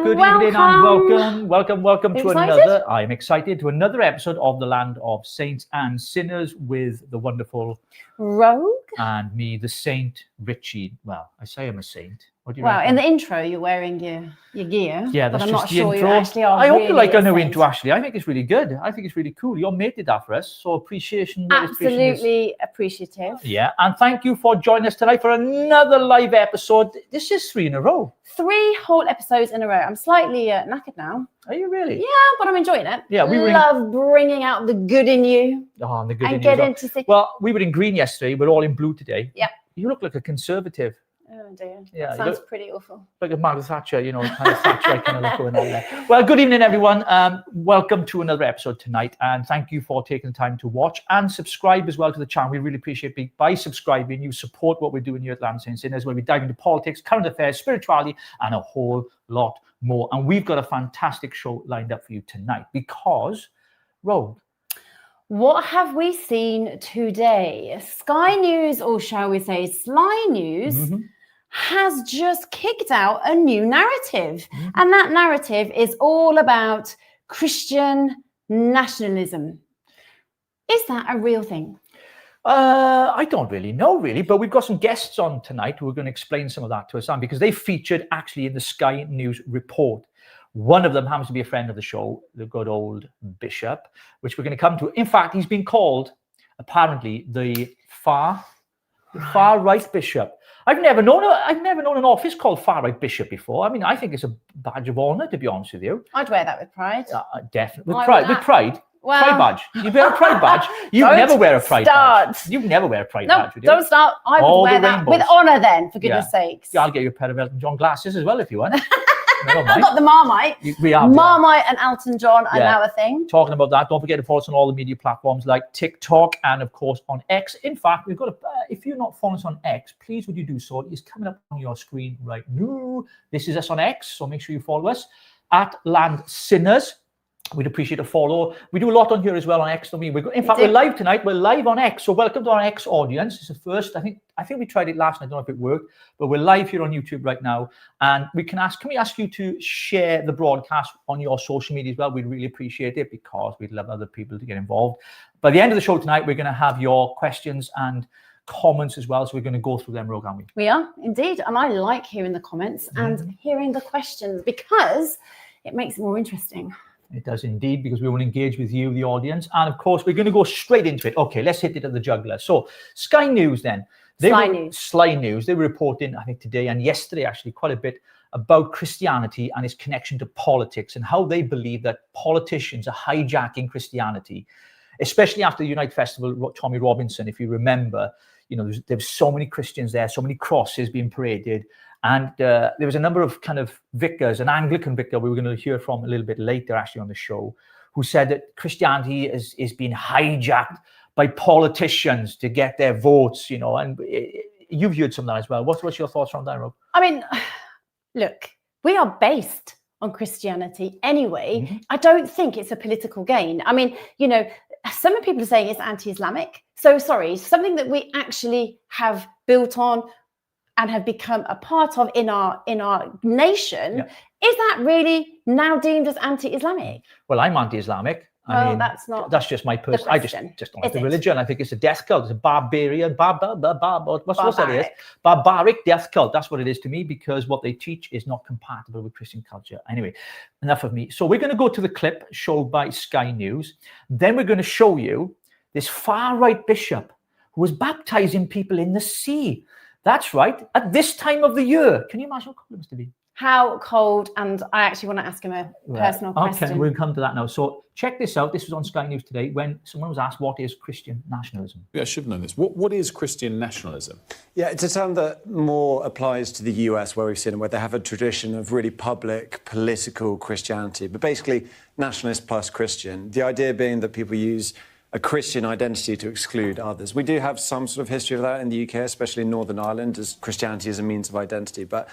Good evening and welcome to excited? another. I'm excited to another episode of The Land of Saints and Sinners with the wonderful Rogue. and me, the Saint Richie. Well, I say I'm a saint. What do you Well, reckon? in the intro, you're wearing your gear. Yeah, that's but I'm just not the sure intro. you actually are. I hope really you like our new saint. intro, Ashley. I think it's really good. I think it's really cool. Your mate did that for us, so appreciation. Absolutely appreciative. Yeah, and thank you for joining us tonight for another live episode. This is 3 in a row. 3 whole episodes in a row. I'm slightly knackered now. Are you really? Yeah, but I'm enjoying it. Yeah, we love bringing out the good in you. Oh, and the good and in get you. into see. Well, we were in green yesterday. We're all in blue today. Yeah. You look like a conservative. Oh dear. Yeah, that sounds pretty awful. Like a Margaret Thatcher, you know, kind of Thatcher kind of look going on there. Well, good evening, everyone. Welcome to another episode tonight, and thank you for taking the time to watch and subscribe as well to the channel. We really appreciate it. By subscribing, you support what we're doing here at Land Saints Sinners, where we dive into politics, current affairs, spirituality, and a whole lot more. And we've got a fantastic show lined up for you tonight because, Rogue, what have we seen today? Sky News, or shall we say Sly News, has just kicked out a new narrative. And that narrative is all about Christian nationalism. Is that a real thing? I don't really know, but we've got some guests on tonight who are going to explain some of that to us, because they featured actually in the Sky News report. One of them happens to be a friend of the show, the good old Bishop, which we're going to come to. In fact, he's been called, apparently, the far right Bishop. I've never known an office called far right Bishop before. I mean, I think it's a badge of honor, to be honest with you. I'd wear that with pride. Definitely with pride. With pride. Well, pride badge. You wear a pride badge. You never wear a pride badge. You never wear a pride badge, would you? Don't start. I would wear that with honor then, for goodness sakes. Yeah, I'll get you a pair of Elton John glasses as well if you want. I've got the Marmite. We have Marmite and Elton John are now a thing. Talking about that, don't forget to follow us on all the media platforms like TikTok and, of course, on X. In fact, we've got if you're not following us on X, please would you do so? It's coming up on your screen right now. This is us on X, so make sure you follow us at Land Sinners. We'd appreciate a follow. We do a lot on here as well on X. We're live tonight. We're live on X. So welcome to our X audience. It's the first. I think we tried it last night. I don't know if it worked, but we're live here on YouTube right now. And can we ask you to share the broadcast on your social media as well? We'd really appreciate it because we'd love other people to get involved. By the end of the show tonight, we're going to have your questions and comments as well. So we're going to go through them, Rogue, aren't we? We are indeed. And I like hearing the comments and hearing the questions because it makes it more interesting. It does indeed, because we want to engage with you, the audience. And of course, we're going to go straight into it. Okay, let's hit it at the jugular. So Sky News then. Sly News. They were reporting, I think, today and yesterday, actually, quite a bit about Christianity and its connection to politics and how they believe that politicians are hijacking Christianity, especially after the Unite Festival, Tommy Robinson, if you remember. You know, there was so many Christians there, so many crosses being paraded. And there was a number of kind of vicars, an Anglican vicar we were going to hear from a little bit later, actually, on the show, who said that Christianity is being hijacked by politicians to get their votes, you know, and you've heard some of that as well. What's your thoughts on that, Rob? I mean, look, we are based on Christianity anyway. I don't think it's a political gain. I mean, you know, some people are saying it's anti-Islamic. So sorry, something that we actually have built on and have become a part of in our nation, is that really now deemed as anti-Islamic? Well, I'm anti-Islamic. I mean, that's just my personal. I just don't like the religion. I think it's a death cult. It's a barbarian, what's that is? Barbaric death cult. That's what it is to me, because what they teach is not compatible with Christian culture. Anyway, enough of me. So we're going to go to the clip showed by Sky News. Then we're going to show you this far-right bishop who was baptizing people in the sea. That's right, at this time of the year. Can you imagine how cold it must be? How cold, and I actually want to ask him a personal question. Okay, we'll come to that now. So check this out. This was on Sky News today when someone was asked, what is Christian nationalism? Yeah, I should have known this. What is Christian nationalism? Yeah, it's a term that more applies to the US, where we've seen it, where they have a tradition of really public political Christianity, but basically nationalist plus Christian. The idea being that people use a Christian identity to exclude others. We do have some sort of history of that in the UK, especially in Northern Ireland, as Christianity as a means of identity. But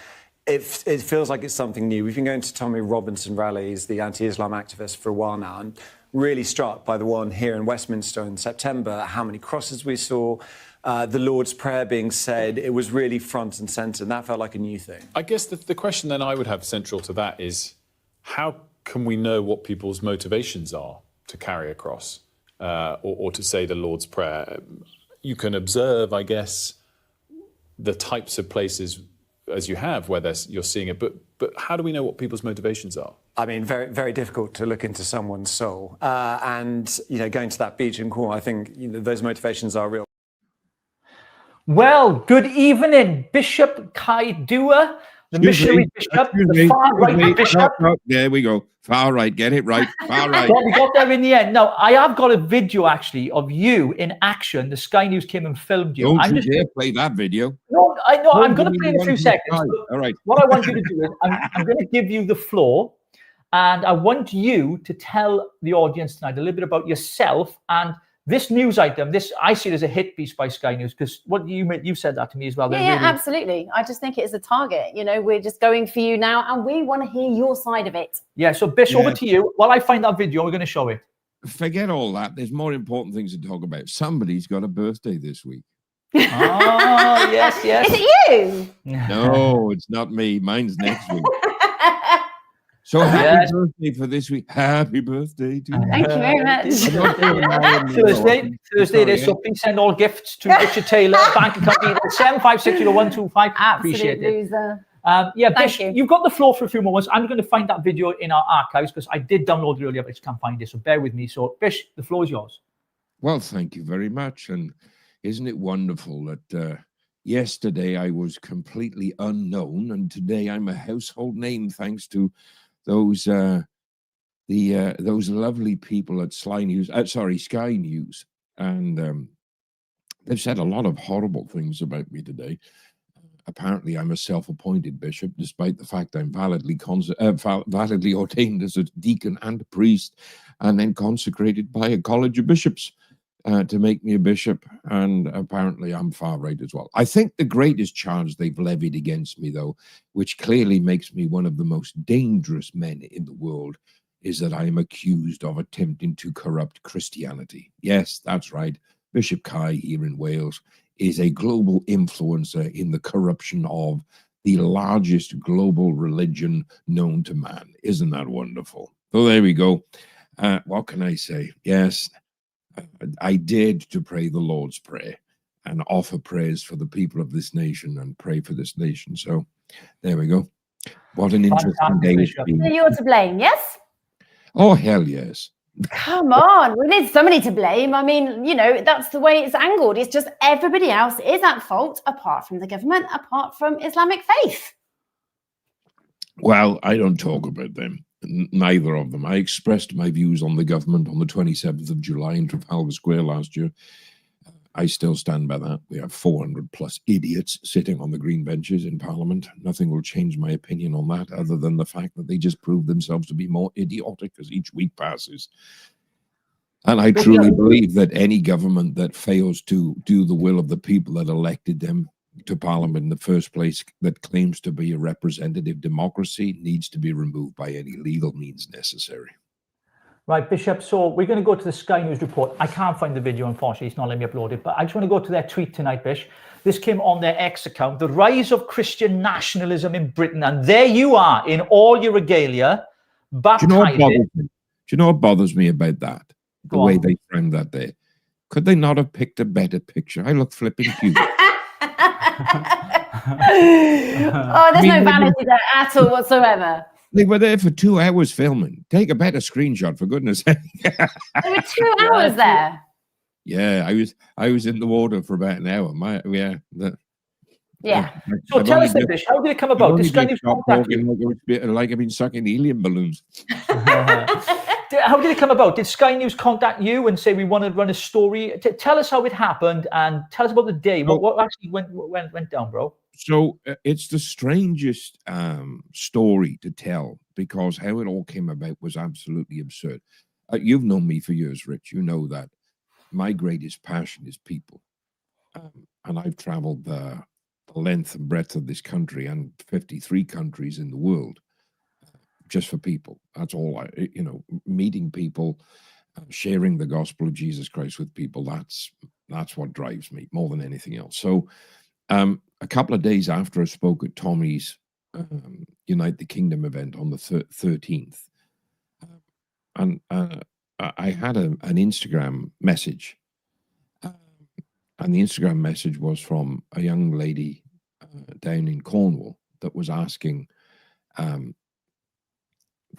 it feels like it's something new. We've been going to Tommy Robinson rallies, the anti-Islam activist, for a while now, and really struck by the one here in Westminster in September, how many crosses we saw, the Lord's Prayer being said. It was really front and centre, and that felt like a new thing. I guess the question then I would have central to that is how can we know what people's motivations are to carry a cross or to say the Lord's Prayer? You can observe, I guess, the types of places as you have where you're seeing it, but how do we know what people's motivations are? I mean, very, very difficult to look into someone's soul. And, going to that beach in Cornwall, I think those motivations are real. Well, good evening, Bishop Kai Dua, the missionary bishop, the far-right bishop. No, there we go. Far right, get it right. Far right. Well, we got there in the end. Now, I have got a video, actually, of you in action. The Sky News came and filmed you. Don't you dare play that video. No, I know. I'm going to play in a few seconds. All right. What I want you to do is I'm going to give you the floor, and I want you to tell the audience tonight a little bit about yourself and this news item. This, I see it as a hit piece by Sky News, because what you said that to me as well. Yeah, absolutely. I just think it is a target. We're just going for you now, and we want to hear your side of it. Yeah, so Bish, over to you. While I find that video, we're going to show it. Forget all that. There's more important things to talk about. Somebody's got a birthday this week. Oh, yes. Is it you? No, it's not me. Mine's next week. So happy birthday for this week. Happy birthday to you. Thank you very much. Thursday it is, so please send all gifts to Richard Taylor, bank account details 7560125. Appreciate it. Loser. Bish, you've got the floor for a few moments. I'm going to find that video in our archives because I did download it earlier, but I just can't find it. So bear with me. So, Bish, the floor is yours. Well, thank you very much. And isn't it wonderful that yesterday I was completely unknown, and today I'm a household name thanks to those lovely people at Sky News, and they've said a lot of horrible things about me today. Apparently, I'm a self-appointed bishop, despite the fact I'm validly ordained as a deacon and a priest, and then consecrated by a college of bishops to make me a bishop. And apparently, I'm far right as well. I think the greatest charge they've levied against me, though, which clearly makes me one of the most dangerous men in the world, is that I am accused of attempting to corrupt Christianity. Yes, that's right. Bishop Kai here in Wales is a global influencer in the corruption of the largest global religion known to man. Isn't that wonderful? So there we go. What can I say? Yes, I dared to pray the Lord's Prayer and offer prayers for the people of this nation and pray for this nation. So there we go. What an interesting day. So you're to blame, yes? Oh, hell yes. Come on, we need somebody to blame. I mean, that's the way it's angled. It's just everybody else is at fault apart from the government, apart from Islamic faith. Well, I don't talk about them. Neither of them. I expressed my views on the government on the 27th of July in Trafalgar Square last year. I still stand by that. We have 400 plus idiots sitting on the green benches in Parliament. Nothing will change my opinion on that other than the fact that they just prove themselves to be more idiotic as each week passes. And I truly believe that any government that fails to do the will of the people that elected them to Parliament in the first place, that claims to be a representative democracy, needs to be removed by any legal means necessary. Right, Bishop, so we're going to go to the Sky News report. I can't find the video, unfortunately. It's not letting me upload it, but I just want to go to their tweet tonight, Bish. This came on their X account, the rise of Christian nationalism in Britain. And there you are in all your regalia, baptized. Do you know what bothers me about that? The way they framed that there. Could they not have picked a better picture? I look flipping cute. There's no vanity there at all whatsoever. They were there for 2 hours filming. Take a better screenshot, for goodness sake. There were 2 hours there. Yeah, I was in the water for about an hour. So tell us this. How did it come about? This Sky News contact you? Like I've been sucking helium balloons. How did it come about? Did Sky News contact you and say we want to run a story? Tell us how it happened and tell us about the day. What actually went down, bro? So it's the strangest story to tell, because how it all came about was absolutely absurd. You've known me for years, Rich. You know that my greatest passion is people. And I've traveled the length and breadth of this country and 53 countries in the world just for people. That's all meeting people, sharing the gospel of Jesus Christ with people. That's what drives me more than anything else. So a couple of days after I spoke at Tommy's Unite the Kingdom event on the 13th. And I had an Instagram message. And the Instagram message was from a young lady down in Cornwall that was asking,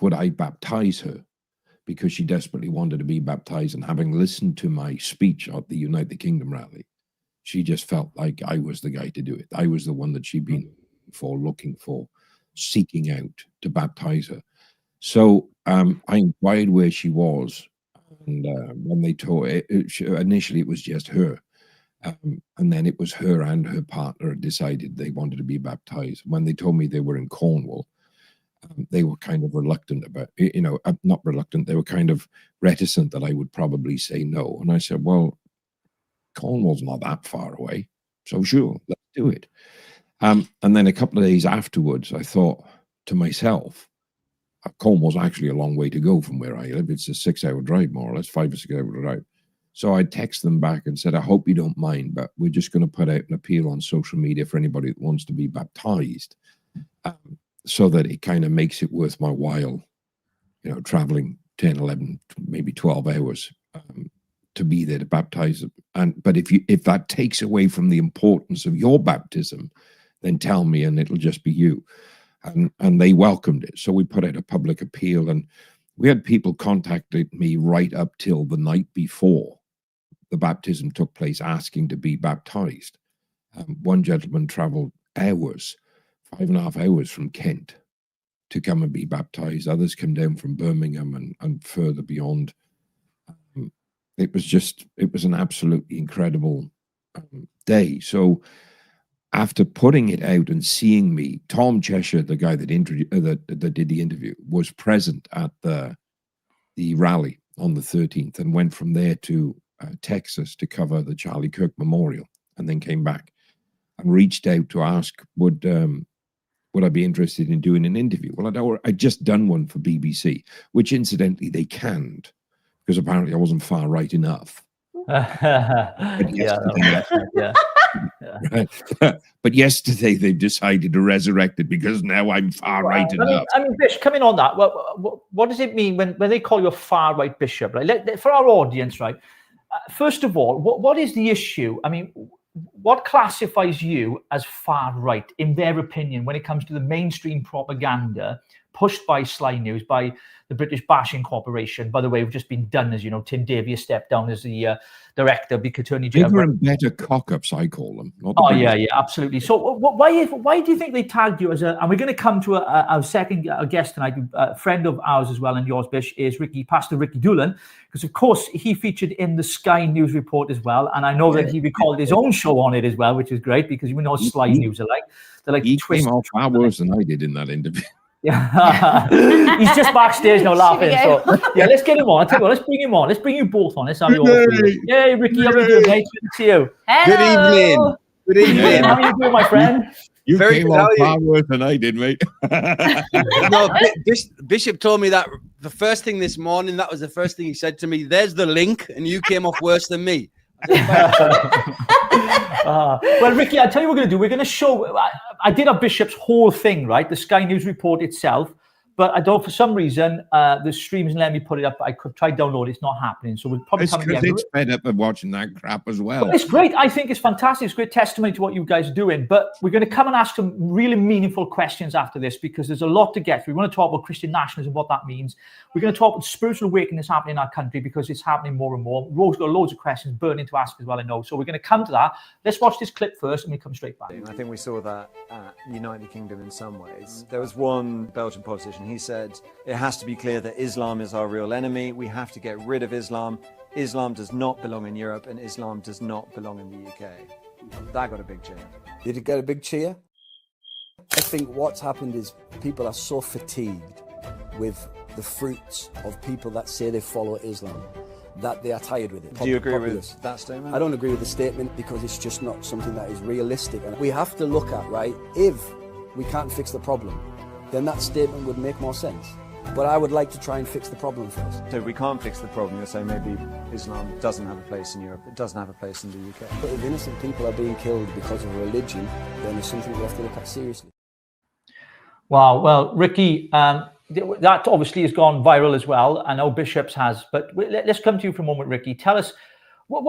would I baptize her? Because she desperately wanted to be baptized. And having listened to my speech at the Unite the Kingdom rally, she just felt like I was the guy to do it. I was the one that she'd been looking for, seeking out to baptize her. So I inquired where she was. And when they told initially it was just her. And then it was her and her partner decided they wanted to be baptized. When they told me they were in Cornwall, they were kind of reluctant about, not reluctant, they were kind of reticent that I would probably say no. And I said, well, Cornwall's not that far away, so sure, let's do it. And then a couple of days afterwards, I thought to myself, Cornwall's actually a long way to go from where I live. It's a 6-hour drive, more or less, 5 or 6 hour drive. So I texted them back and said, I hope you don't mind, but we're just going to put out an appeal on social media for anybody that wants to be baptized, so that it kind of makes it worth my while, traveling 10, 11, maybe 12 hours to be there to baptize them. But if that takes away from the importance of your baptism, then tell me and it'll just be you. And they welcomed it. So we put out a public appeal, and we had people contacted me right up till the night before the baptism took place asking to be baptized. One gentleman traveled hours, 5.5 hours from Kent to come and be baptized. Others came down from Birmingham and further beyond. It was an absolutely incredible day. So after putting it out and seeing me, Tom Cheshire, the guy that did the interview, was present at the rally on the 13th and went from there to Texas to cover the Charlie Kirk Memorial, and then came back and reached out to ask would I be interested in doing an interview. Well, I'd just done one for BBC, which incidentally they canned because apparently I wasn't far right enough. But yesterday they've decided to resurrect it because now I'm far right enough. I mean, Bishop, coming on that, what does it mean when they call you a far right bishop? Right? For our audience, right? First of all, what is the issue? I mean, what classifies you as far right, in their opinion, when it comes to the mainstream propaganda pushed by Sly News, by the British Bashing Corporation? By the way, we've just been done, as you know, Tim Davies stepped down as the director, big attorney general. Bigger and better cock-ups, I call them. Yeah, absolutely. So why do you think they tagged you as a, and we're going to come to our second guest tonight, a friend of ours as well, and yours, Bish, is Pastor Ricky Doolan, because of course he featured in the Sky News report as well, and I know that he recorded his own show on it as well, which is great, because we know Sly News are like. They're like he came off far worse than I did in that interview. Yeah, he's just backstage now laughing. So yeah, let's get him on. I tell you what, let's bring him on. Let's bring you both on. Let's have you all. Yay, Ricky, how are you doing, mate? Good to see you. Hello. Good evening. How are you doing, my friend? You came off far worse than I did, mate. No, Bishop told me that the first thing this morning. That was the first thing he said to me. There's the link, and you came off worse than me. Well, Ricky, I'll tell you what we're going to do. We're going to show. I did a Bishop's whole thing, right? The Sky News report itself. But I don't, for some reason, the streams let me put it up. I could try download it. It's not happening. So we'll probably come again. It's fed up of watching that crap as well. But it's great. I think it's fantastic. It's great testimony to what you guys are doing. But we're going to come and ask some really meaningful questions after this, because there's a lot to get through. We want to talk about Christian nationalism, what that means. We're going to talk about spiritual awakening that's happening in our country, because it's happening more and more. Rose's got loads of questions burning to ask as well, I know. So we're going to come to that. Let's watch this clip first and we come straight back. I think we saw that at Unite the Kingdom in some ways. There was one Belgian politician, he said, it has to be clear that Islam is our real enemy. We have to get rid of Islam. Islam does not belong in Europe, and Islam does not belong in the UK. That got a big cheer. Did it get a big cheer? I think what's happened is people are so fatigued with the fruits of people that say they follow Islam that they are tired with it. Do you agree with that statement? I don't agree with the statement, because it's just not something that is realistic. And we have to look at, right, if we can't fix the problem, then that statement would make more sense. But I would like to try and fix the problem first. So if we can't fix the problem, you're saying maybe Islam doesn't have a place in Europe, it doesn't have a place in the UK. But if innocent people are being killed because of religion, then it's something we have to look at seriously. Wow. Well, Ricky, that obviously has gone viral as well. I know Bishop's has, but let's come to you for a moment, Ricky. Tell us,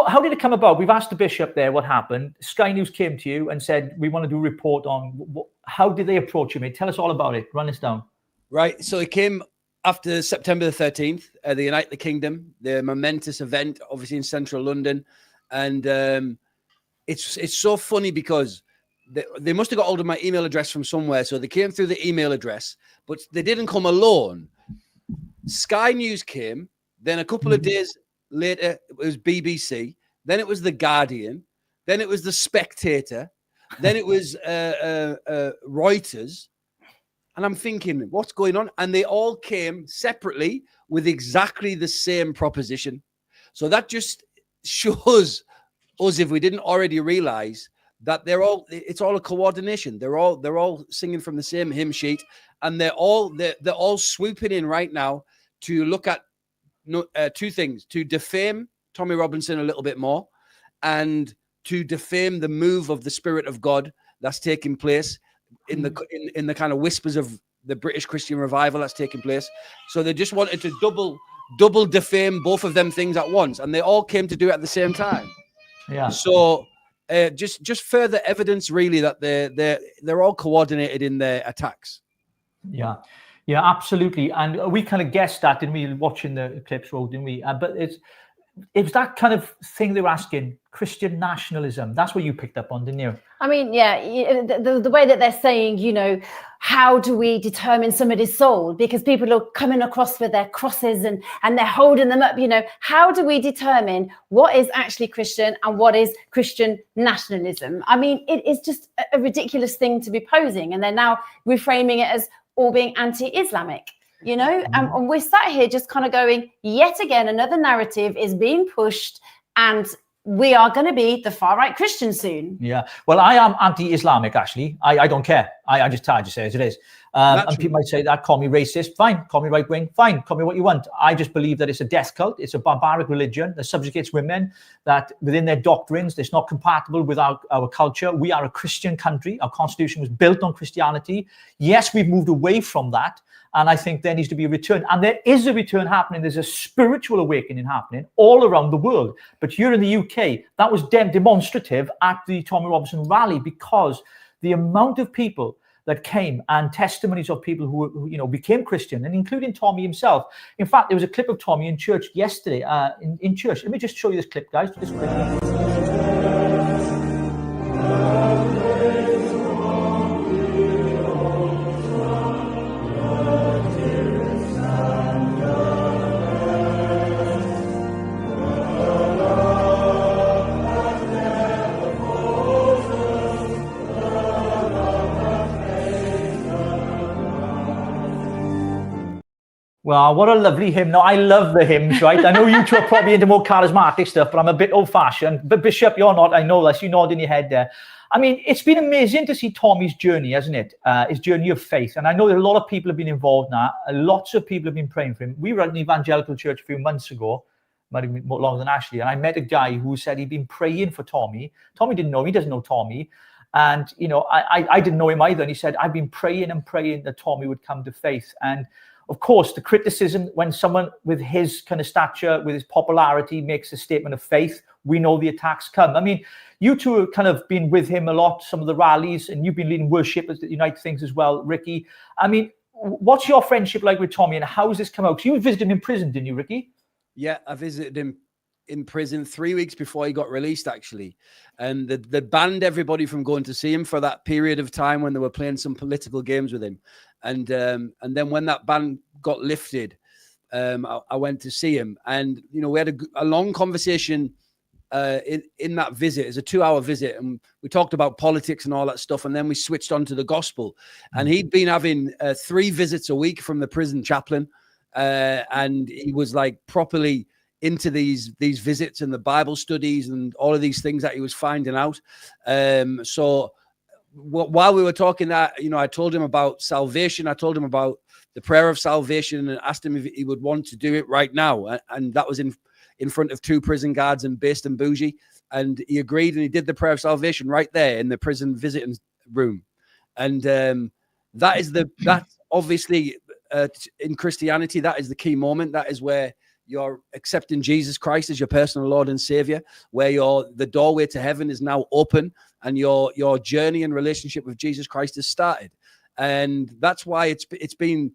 how did it come about? We've asked the Bishop there what happened. Sky News came to you and said, we want to do a report on how did they approach you, mate? Tell us all about it. Run us down. Right. So it came after September the 13th, the Unite the Kingdom, the momentous event, obviously in central London. And it's so funny because they must have got hold of my email address from somewhere. So they came through the email address, but they didn't come alone. Sky News came. Then a couple of days later, it was BBC. Then it was The Guardian. Then it was The Spectator. Then it was Reuters. And I'm thinking, what's going on? And they all came separately with exactly the same proposition. So that just shows us, if we didn't already realize, that it's all a coordination. They're all singing from the same hymn sheet, and they're all swooping in right now to look at two things: to defame Tommy Robinson a little bit more, and to defame the move of the Spirit of God that's taking place in the kind of whispers of the British Christian revival that's taking place. So they just wanted to double defame both of them things at once, and they all came to do it at the same time. Yeah. So just further evidence, really, that they're all coordinated in their attacks. Yeah, absolutely. And we kind of guessed that, didn't we, watching the clips, Rogue, didn't we? But it's that kind of thing they were asking, Christian nationalism. That's what you picked up on, didn't you? I mean, yeah, the way that they're saying, how do we determine somebody's soul? Because people are coming across with their crosses and they're holding them up, how do we determine what is actually Christian and what is Christian nationalism? I mean, it is just a ridiculous thing to be posing. And they're now reframing it as all being anti-Islamic. And we're sat here just kind of going, yet again, another narrative is being pushed, and we are going to be the far-right Christian soon. Yeah. Well, I am anti-Islamic, actually. I don't care. I just say as it is. And people might say that, call me racist, fine. Call me right-wing, fine. Call me what you want. I just believe that it's a death cult. It's a barbaric religion that subjugates women, that within their doctrines, it's not compatible with our culture. We are a Christian country. Our constitution was built on Christianity. Yes, we've moved away from that. And I think there needs to be a return. And there is a return happening. There's a spiritual awakening happening all around the world. But here in the UK, that was demonstrative at the Tommy Robinson rally, because the amount of people that came and testimonies of people who became Christian, and including Tommy himself. In fact, there was a clip of Tommy in church yesterday, in church. Let me just show you this clip, guys. Just quickly. Wow, what a lovely hymn. No, I love the hymns, right? I know you two are probably into more charismatic stuff, but I'm a bit old-fashioned. But Bishop, you're not. I know that. You nod in your head there. I mean, it's been amazing to see Tommy's journey, hasn't it? His journey of faith. And I know that a lot of people have been involved now. Lots of people have been praying for him. We were at an evangelical church a few months ago, might have been more longer than Ashley, and I met a guy who said he'd been praying for Tommy. Tommy didn't know him. He doesn't know Tommy. And, I didn't know him either. And he said, I've been praying and praying that Tommy would come to faith. And of course, the criticism when someone with his kind of stature, with his popularity, makes a statement of faith, we know the attacks come. I mean, you two have kind of been with him a lot, some of the rallies, and you've been leading worship at the Unite things as well, Ricky. I mean, what's your friendship like with Tommy, and how has this come out? Because you visited him in prison, didn't you, Ricky? Yeah, I visited him in prison 3 weeks before he got released, actually. And they banned everybody from going to see him for that period of time when they were playing some political games with him. And then when that ban got lifted, I went to see him. And, we had a long conversation in that visit. It's a 2-hour visit. And we talked about politics and all that stuff. And then we switched on to the gospel. And he'd been having 3 visits a week from the prison chaplain. And he was like properly into these visits and the Bible studies and all of these things that he was finding out. So while we were talking that, I told him about salvation. I told him about the prayer of salvation and asked him if he would want to do it right now. And that was in front of 2 prison guards and based in Bougie. And he agreed, and he did the prayer of salvation right there in the prison visiting room. And That's obviously in Christianity, that is the key moment. That is where you're accepting Jesus Christ as your personal Lord and Savior, where the doorway to heaven is now open, and your journey and relationship with Jesus Christ has started. And that's why it's been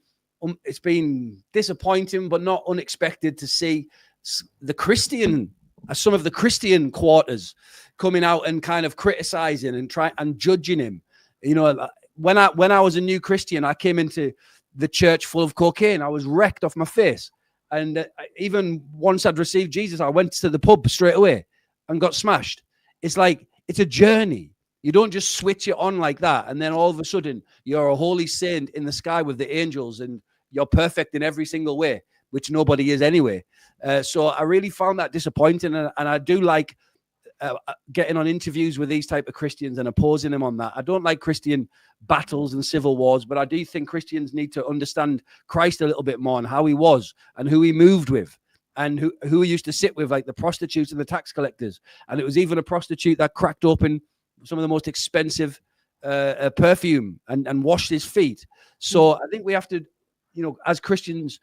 disappointing, but not unexpected, to see some of the Christian quarters coming out and kind of criticizing and judging him. You know, when I was a new Christian, I came into the church full of cocaine. I was wrecked off my face. And even once I'd received Jesus, I went to the pub straight away and got smashed. It's like, it's a journey. You don't just switch it on like that, and then all of a sudden you're a holy saint in the sky with the angels, and you're perfect in every single way, which nobody is anyway. So I really found that disappointing, and I do like getting on interviews with these type of Christians and opposing them on that. I don't like Christian battles and civil wars, but I do think Christians need to understand Christ a little bit more, and how he was and who he moved with, and who he used to sit with, like the prostitutes and the tax collectors. And it was even a prostitute that cracked open some of the most expensive perfume and washed his feet. So I think we have to, you know, as Christians,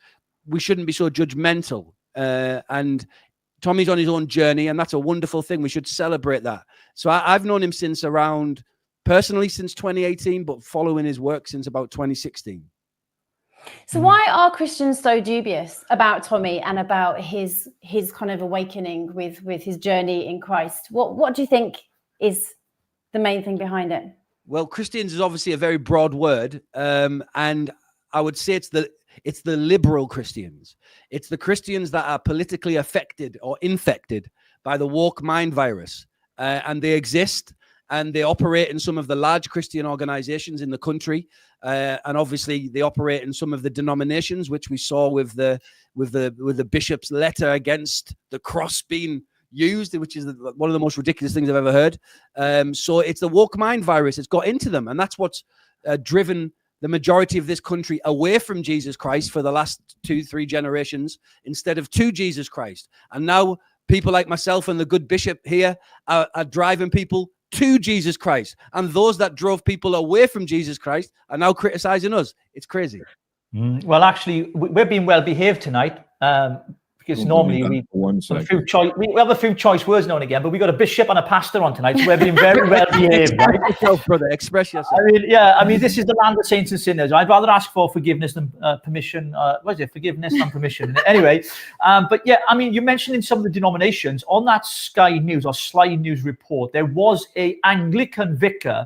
we shouldn't be so judgmental. And Tommy's on his own journey, and that's a wonderful thing. We should celebrate that. So I've known him personally since 2018, but following his work since about 2016. So why are Christians so dubious about Tommy and about his kind of awakening with his journey in Christ? What do you think is the main thing behind it? Well, Christians is obviously a very broad word, and I would say it's the liberal Christians. It's the Christians that are politically affected or infected by the woke mind virus, and they exist, and they operate in some of the large Christian organizations in the country, and obviously they operate in some of the denominations, which we saw with the bishop's letter against the cross being used, which is one of the most ridiculous things I've ever heard. So it's the woke mind virus. It's got into them, and that's what's driven the majority of this country away from Jesus Christ for the last 2-3 generations, instead of to Jesus Christ. And now people like myself and the good bishop here are driving people to Jesus Christ. And those that drove people away from Jesus Christ are now criticizing us. It's crazy. Well, actually, we're being well behaved tonight. Because normally we have a few choice words now and again, but we got a bishop and a pastor on tonight, so we're being very well behaved. Right? Brother, express yourself. I mean, this is the land of saints and sinners. I'd rather ask for forgiveness than permission. What is it? Forgiveness than permission. Anyway, but yeah, I mean, you mentioned in some of the denominations on that Sky News or Sly News report, there was a Anglican vicar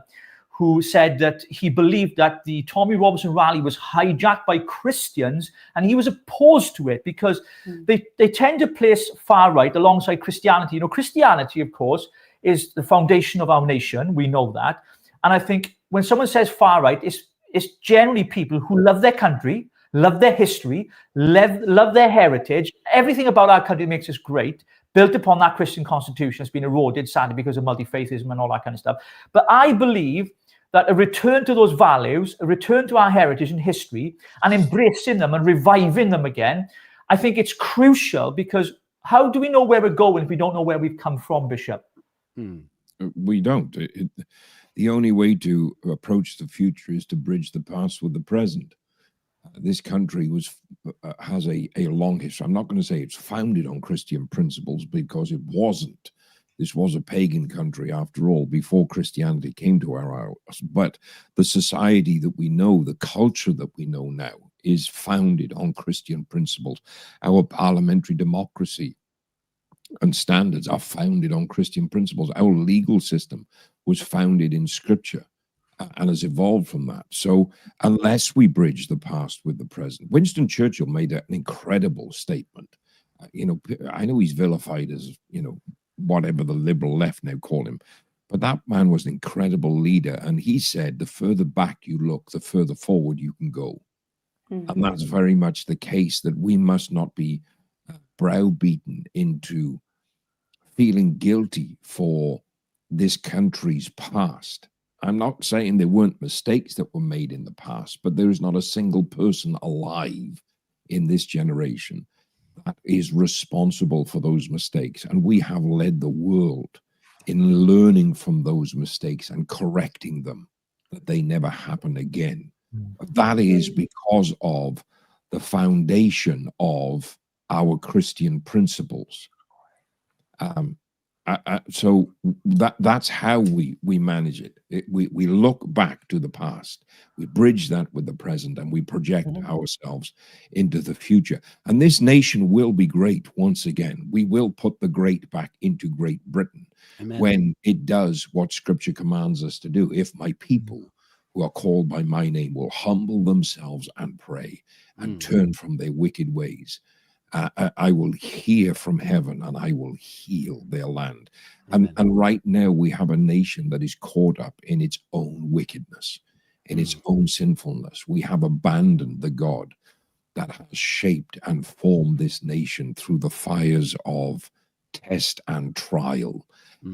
who said that he believed that the Tommy Robinson rally was hijacked by Christians, and he was opposed to it because they tend to place far right alongside Christianity. You know, Christianity, of course, is the foundation of our nation. We know that. And I think when someone says far right, it's generally people who love their country, love their history, love their heritage. Everything about our country makes us great, built upon that Christian constitution has been eroded, sadly, because of multi-faithism and all that kind of stuff. But I believe that a return to those values, a return to our heritage and history, and embracing them and reviving them again, I think it's crucial, because how do we know where we're going if we don't know where we've come from, Bishop? We don't. The only way to approach the future is to bridge the past with the present. This country has a long history. I'm not going to say it's founded on Christian principles, because it wasn't. This was a pagan country, after all, before Christianity came to our house. But the society that we know, the culture that we know now, is founded on Christian principles. Our parliamentary democracy and standards are founded on Christian principles. Our legal system was founded in Scripture and has evolved from that. So unless we bridge the past with the present, Winston Churchill made an incredible statement. I know he's vilified as, whatever the liberal left now call him, but that man was an incredible leader. And he said, the further back you look, the further forward you can go. And that's very much the case, that we must not be browbeaten into feeling guilty for this country's past. I'm not saying there weren't mistakes that were made in the past, but there is not a single person alive in this generation that is responsible for those mistakes. And we have led the world in learning from those mistakes and correcting them, that they never happen again. That is because of the foundation of our Christian principles. So that's how we manage it. We look back to the past, we bridge that with the present, and we project ourselves into the future. And this nation will be great once again. We will put the great back into Great Britain. Amen. When it does what Scripture commands us to do. If my people who are called by my name will humble themselves and pray and turn from their wicked ways, I will hear from heaven and I will heal their land. And right now we have a nation that is caught up in its own wickedness, in its own sinfulness. We have abandoned the God that has shaped and formed this nation through the fires of test and trial,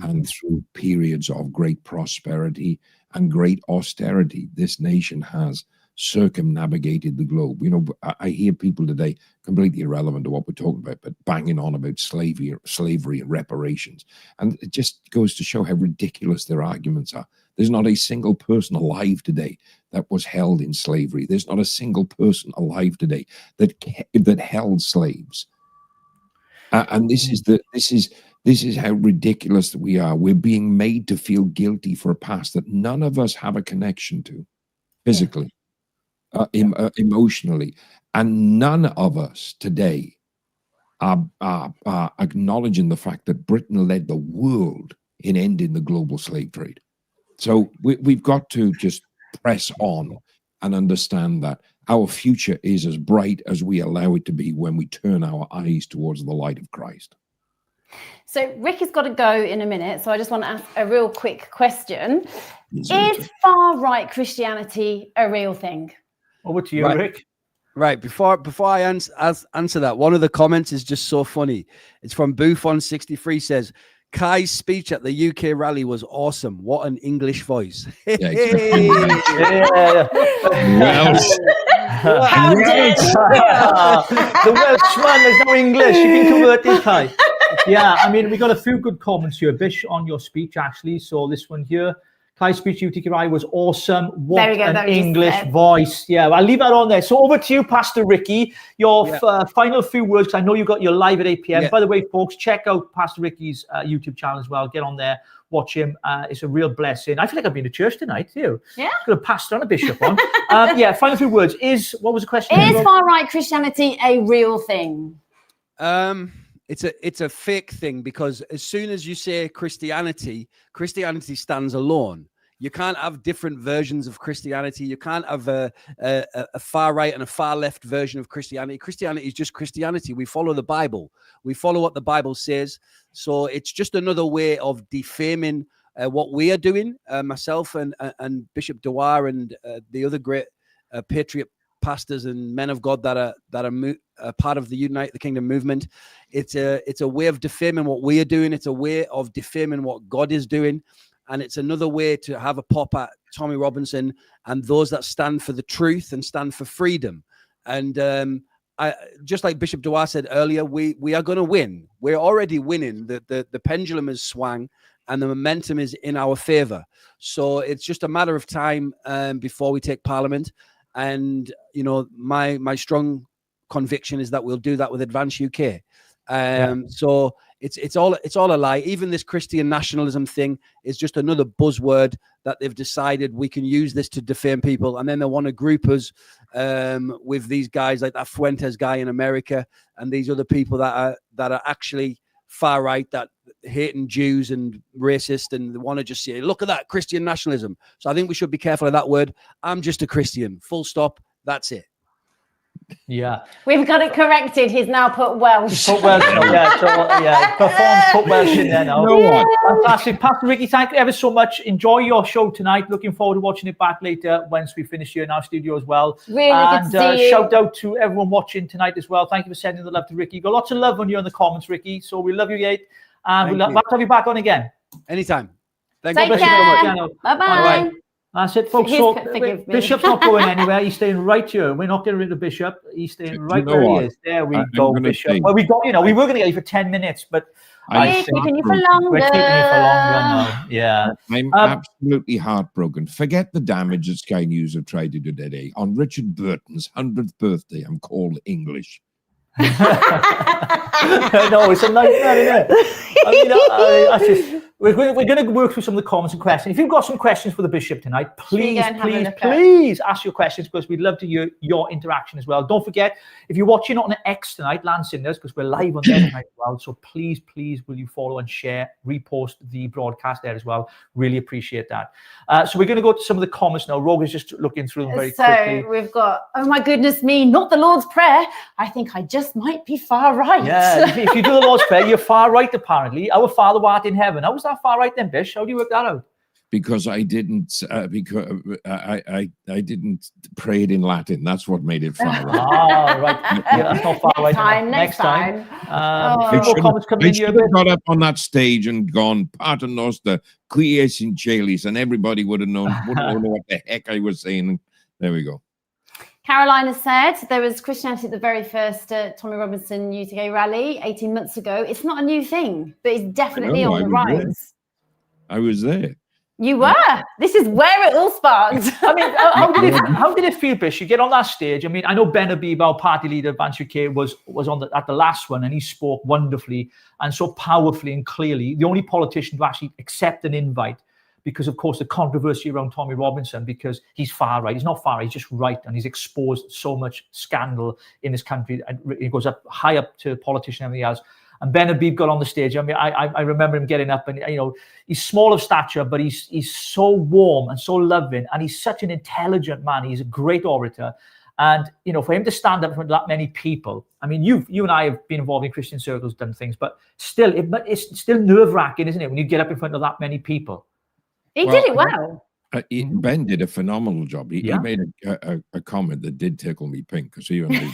and through periods of great prosperity and great austerity. This nation has circumnavigated the globe. You know, I hear people today, completely irrelevant to what we're talking about, but banging on about slavery and reparations. And it just goes to show how ridiculous their arguments are. There's not a single person alive today that was held in slavery. There's not a single person alive today that held slaves. And this is how ridiculous that we are. We're being made to feel guilty for a past that none of us have a connection to, physically, emotionally, and none of us today are acknowledging the fact that Britain led the world in ending the global slave trade. So we've got to just press on and understand that our future is as bright as we allow it to be when we turn our eyes towards the light of Christ. So Ricky's got to go in a minute, so I just want to ask a real quick question. Is far-right Christianity a real thing? Over to you, Rick. Right, before I answer that, one of the comments is just so funny. It's from Boof163, says, Kai's speech at the UK rally was awesome. What an English voice. Yeah, exactly. The Welshman, there's no English. You've been converted, Kai. Yeah, I mean, we got a few good comments here, Bish, on your speech, actually. So this one here, Kai's speech at UTKI was awesome. What an English voice. Yeah, I'll leave that on there. So over to you, Pastor Ricky, your final few words. I know you got your live at 8 p.m. Yeah. By the way, folks, check out Pastor Ricky's YouTube channel as well. Get on there, watch him. It's a real blessing. I feel like I've been to church tonight, too. Yeah. Got a pastor and a bishop on. Final few words. What was the question? Is far-right Christianity a real thing? It's a fake thing, because as soon as you say Christianity stands alone. You can't have different versions of Christianity. You can't have a far right and a far left version of Christianity. Christianity is just Christianity. We follow the Bible. We follow what the Bible says. So it's just another way of defaming what we are doing. Myself and Bishop Dwyer and the other great patriot pastors and men of God that are part of the Unite the Kingdom movement. It's a way of defaming what we are doing. It's a way of defaming what God is doing. And it's another way to have a pop at Tommy Robinson and those that stand for the truth and stand for freedom. And I just like Bishop Dwyer said earlier, we are going to win. We're already winning. The pendulum has swung and the momentum is in our favor. So it's just a matter of time before we take Parliament. And, you know, my strong conviction is that we'll do that with Advance UK. So it's all a lie. Even this Christian nationalism thing is just another buzzword that they've decided we can use this to defame people. And then they want to group us with these guys like that Fuentes guy in America and these other people that are actually far right, that hating Jews and racist, and they want to just say, look at that Christian nationalism. So I think we should be careful of that word. I'm just a Christian, full stop. That's it. Yeah, we've got it corrected. He's now put Welsh. Put Welsh. Performs put Welsh in there now. Fantastic, Pastor Ricky. Thank you ever so much. Enjoy your show tonight. Looking forward to watching it back later once we finish here in our studio as well. Really good to see you. Shout out to everyone watching tonight as well. Thank you for sending the love to Ricky. Got lots of love on you in the comments, Ricky. So we love you, Yate, and we'll have to have you back on again anytime. Take care. Bye bye. That's it, folks. He's So forgive me. Bishop's not going anywhere. He's staying right here. We're not getting rid of Bishop. He's staying right where he is. There we go, Bishop. Well, we got, we were going to get you for 10 minutes, but we're keeping you for longer. We're keeping you for longer now. Yeah. I'm absolutely heartbroken. Forget the damage that Sky News have tried to do today. On Richard Burton's 100th birthday, I'm called English. No, it's a nightmare, isn't it? We're going to work through some of the comments and questions. If you've got some questions for the Bishop tonight, please ask your questions, because we'd love to hear your interaction as well. Don't forget, if you're watching on X tonight, Lance Sinders, because we're live on there tonight as well. So please, will you follow and share, repost the broadcast there as well. Really appreciate that. So we're going to go to some of the comments now. Rogue is just looking through them very quickly. So we've got, oh my goodness me, not the Lord's Prayer. I think I just might be far right. Yeah, if you do the Lord's Prayer, you're far right, apparently. Our Father who art in heaven. How was that far right then, Bish? How do you work that out? Because I didn't, I didn't pray it in Latin. That's what made it far right. Oh, right. Yeah, that's not far right. Next time. I should have got up on that stage and gone, Pater Noster, quies in celis, and everybody would have known, wouldn't know what the heck I was saying. There we go. Caroline has said there was Christianity at the very first Tommy Robinson UTK rally 18 months ago. It's not a new thing, but it's definitely on the rise. I was there. You were. This is where it all sparked. I mean, how did it feel, Bish? You get on that stage. I mean, I know Ben Habib, our party leader of Vans UK, was on at the last one, and he spoke wonderfully and so powerfully and clearly. The only politician to actually accept an invite, because, of course, the controversy around Tommy Robinson, because he's far right. He's not far right, he's just right. And he's exposed so much scandal in this country. And it goes up high up to politician and everything else. And Ben Habib got on the stage. I mean, I remember him getting up, and, he's small of stature, but he's so warm and so loving. And he's such an intelligent man. He's a great orator. And, for him to stand up in front of that many people, I mean, you and I have been involved in Christian circles, done things, but still, it's still nerve-wracking, isn't it, when you get up in front of that many people? He did it well. Ben did a phenomenal job. He made a comment that did tickle me pink, because he only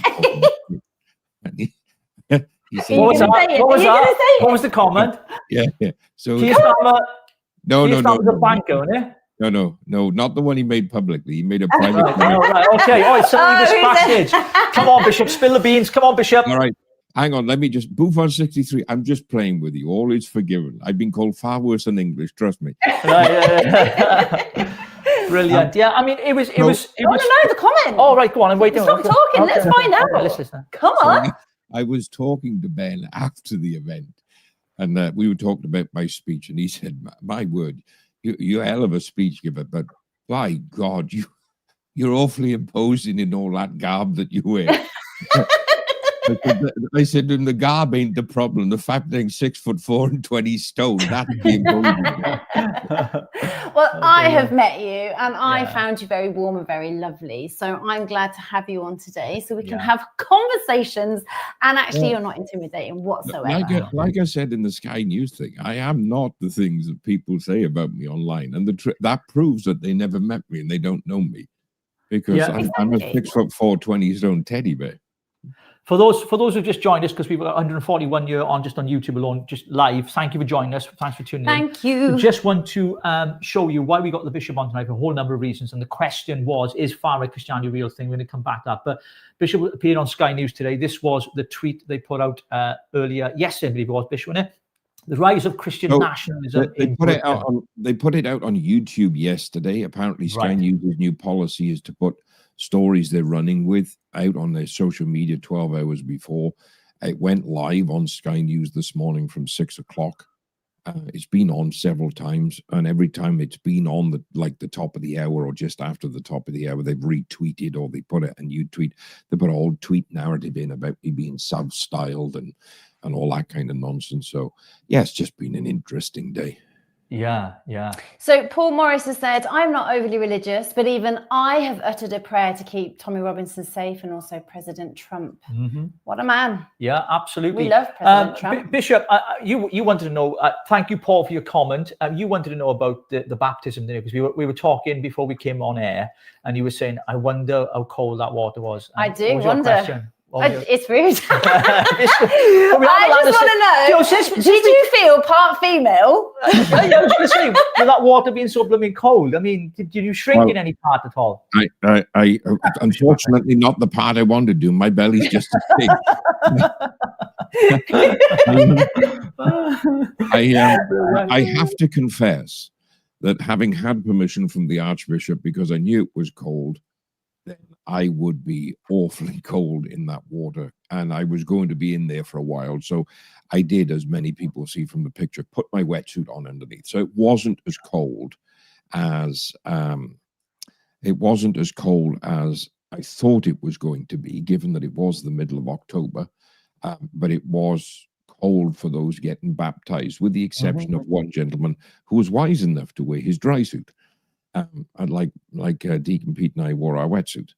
he said, what was the comment? Yeah. So no, the banker, isn't it? No, not the one he made publicly. He made a private. Right. Okay. All right. Somebody this backstage. Come on, Bishop. Spill the beans. Come on, Bishop. All right. Hang on, let me just, Buffon 63, I'm just playing with you. All is forgiven. I've been called far worse than English, trust me. Brilliant. Yeah, I mean, it was. No, the comment. Oh, right, go on, I'm waiting. Stop talking, let's find out. Let's listen. Come on. I was talking to Ben after the event, and we were talking about my speech, and he said, my word, you're a hell of a speech giver, but by God, you're awfully imposing in all that garb that you wear. I said to him, the garb ain't the problem. The fact that I'm 6'4" and 20 stone, that's the imposing. Well, I have met you, and I found you very warm and very lovely. So I'm glad to have you on today, so we can have conversations. And actually, you're not intimidating whatsoever. Like I said in the Sky News thing, I am not the things that people say about me online, and that proves that they never met me and they don't know me, because I'm a 6'4", 20 stone teddy bear. For those who've just joined us, because we've got 141 year on just on YouTube alone, just live. Thank you for joining us. Thanks for tuning in. Thank you. We just want to show you why we got the Bishop on tonight for a whole number of reasons. And the question was, is far right Christianity a real thing? We're going to come back to that. But Bishop appeared on Sky News today. This was the tweet they put out earlier yesterday, I believe it was, Bishop, wasn't it? The rise of Christian nationalism. They put it out on YouTube yesterday. Apparently, Sky News' new policy is to put stories they're running with out on their social media 12 hours before. It went live on Sky News this morning from 6 o'clock. It's been on several times, and every time it's been on the top of the hour or just after the top of the hour, they've retweeted, or they put it, and you tweet, they put a whole tweet narrative in about me being self-styled and all that kind of nonsense. So yeah, it's just been an interesting day. Yeah. So Paul Morris has said, I'm not overly religious, but even I have uttered a prayer to keep Tommy Robinson safe, and also President Trump. Mm-hmm. What a man. Yeah, absolutely. We love President Trump. Bishop, you wanted to know, thank you, Paul, for your comment. You wanted to know about the baptism, didn't you? Because we were talking before we came on air, and you were saying, I wonder how cold that water was. I do wonder. It's rude. I just want to know, did you feel part female? I was going to say, with that water being so blooming cold, I mean, did you shrink in any part at all? I unfortunately not the part I wanted to do. My belly's just as big. I have to confess that having had permission from the Archbishop, because I knew it was cold, then I would be awfully cold in that water, and I was going to be in there for a while. So I did, as many people see from the picture, put my wetsuit on underneath. So it wasn't as cold as I thought it was going to be, given that it was the middle of October. But it was cold for those getting baptized, with the exception of one gentleman who was wise enough to wear his dry suit. And like Deacon Pete and I wore our wetsuit.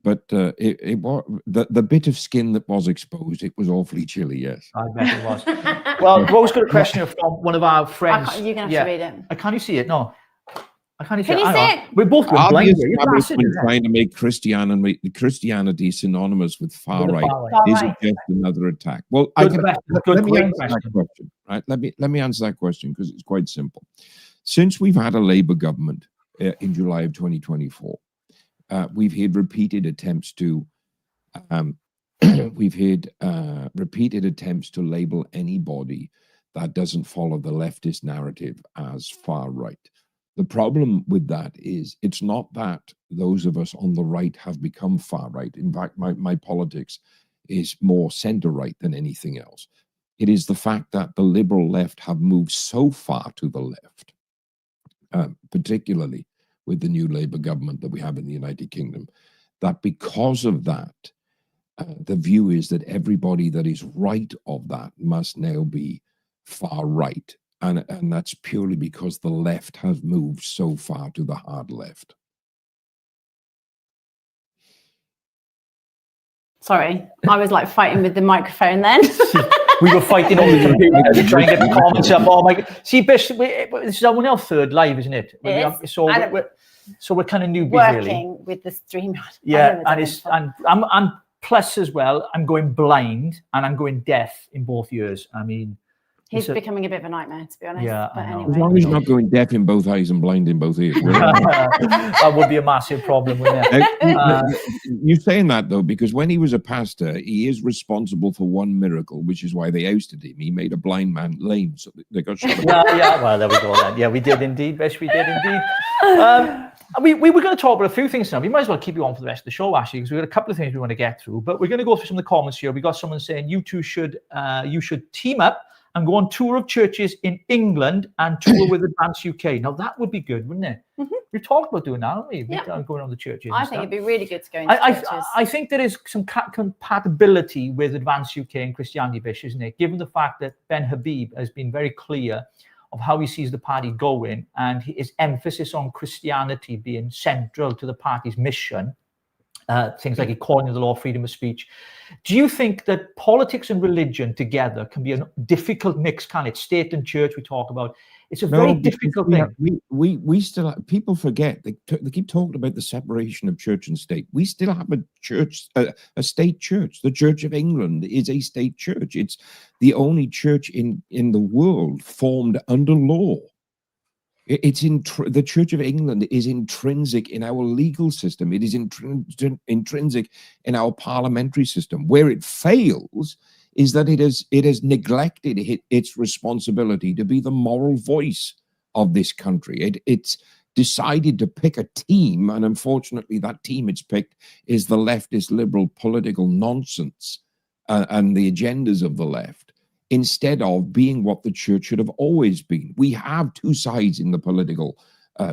But it was the bit of skin that was exposed. It was awfully chilly. Yes, I bet it was. Well, Rose got a question from one of our friends. You're gonna have to read it. Can you see it? No, I can't Can you see it? We're both going blind. Trying to make Christianity synonymous with far right. Is it just another attack? Well, let me answer that question. Right? Let me answer that question, because it's quite simple. Since we've had a Labour government in July of 2024, we've had repeated attempts to label anybody that doesn't follow the leftist narrative as far right. The problem with that is it's not that those of us on the right have become far right. In fact, my politics is more center right than anything else. It is the fact that the liberal left have moved so far to the left, particularly with the new Labour government that we have in the United Kingdom, that because of that, the view is that everybody that is right of that must now be far right. And that's purely because the left has moved so far to the hard left. Sorry, I was like fighting with the microphone then. We were fighting on the computer to try and get the comments up. Oh my God. See, Bishop, this is our third live, isn't it? So we're kind of newbies, working really. With the stream. Yeah, and I'm plus as well, I'm going blind and I'm going deaf in both ears. I mean, he's becoming a bit of a nightmare, to be honest. Yeah, but anyway. As long as you're not going deaf in both eyes and blind in both ears. That would be a massive problem, wouldn't it? You're saying that, though, because when he was a pastor, he is responsible for one miracle, which is why they ousted him. He made a blind man lame, so they got shot. Yeah, well, there we go then. Yeah, we did indeed, Bish, we did indeed. We were going to talk about a few things now. We might as well keep you on for the rest of the show, actually, because we've got a couple of things we want to get through. But we're going to go through some of the comments here. We got someone saying you two should team up and go on tour of churches in England and tour with Advance UK. Now, that would be good, wouldn't it? Mm-hmm. We've talked about doing that, haven't we? Yeah. Going on the churches. I think it'd be really good to go into churches. I think there is some compatibility with Advance UK and Christianity, Bish, isn't it? Given the fact that Ben Habib has been very clear of how he sees the party going and his emphasis on Christianity being central to the party's mission. Things like equality of the law, freedom of speech. Do you think that politics and religion together can be a difficult mix? Can it? State and church, we talk about. It's a very difficult thing. We still have, people forget. They keep talking about the separation of church and state. We still have a church, a state church. The Church of England is a state church. It's the only church in the world formed under law. It's the Church of England is intrinsic in our legal system. It is intrinsic in our parliamentary system. Where it fails is that it has neglected its responsibility to be the moral voice of this country. It's decided to pick a team, and unfortunately, that team it's picked is the leftist liberal political nonsense and the agendas of the left, instead of being what the church should have always been. We have two sides in the political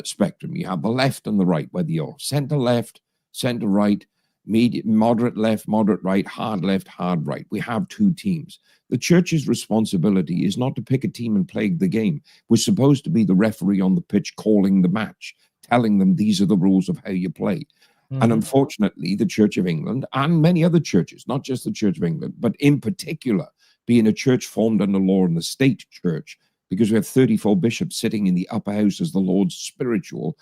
spectrum. You have the left and the right, whether you're center left, center right, moderate left, moderate right, hard left, hard right. We have two teams. The church's responsibility is not to pick a team and play the game. We're supposed to be the referee on the pitch calling the match, telling them these are the rules of how you play. Mm-hmm. And unfortunately, the Church of England and many other churches, not just the Church of England, but in particular, being a church formed under law in the state church, because we have 34 bishops sitting in the upper house as the Lord's spiritual,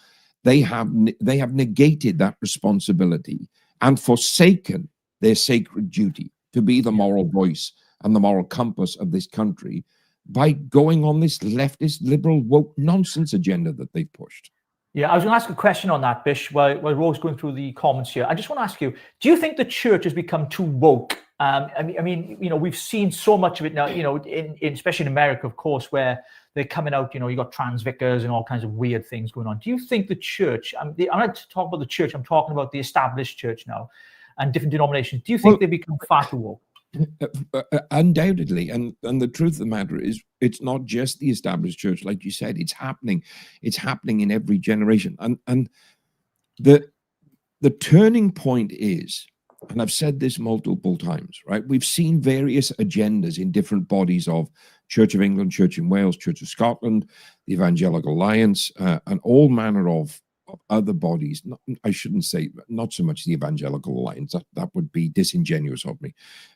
they have negated that responsibility and forsaken their sacred duty to be the moral voice and the moral compass of this country by going on this leftist, liberal, woke nonsense agenda that they've pushed. Yeah, I was going to ask a question on that, Bish, while Rose's going through the comments here. I just want to ask you, do you think the church has become too woke? I mean, you know, we've seen so much of it now, you know, especially in America, of course, where they're coming out, you know, you got trans vicars and all kinds of weird things going on. Do you think the church, I'm not talking about the church, I'm talking about the established church now and different denominations. Do you think they've become far too woke? Undoubtedly, and the truth of the matter is, it's not just the established church, like you said. It's happening in every generation, and the turning point is, and I've said this multiple times, right? We've seen various agendas in different bodies of Church of England, Church in Wales, Church of Scotland, the Evangelical Alliance, and all manner of other bodies. I shouldn't say not so much the Evangelical Alliance, that would be disingenuous of me,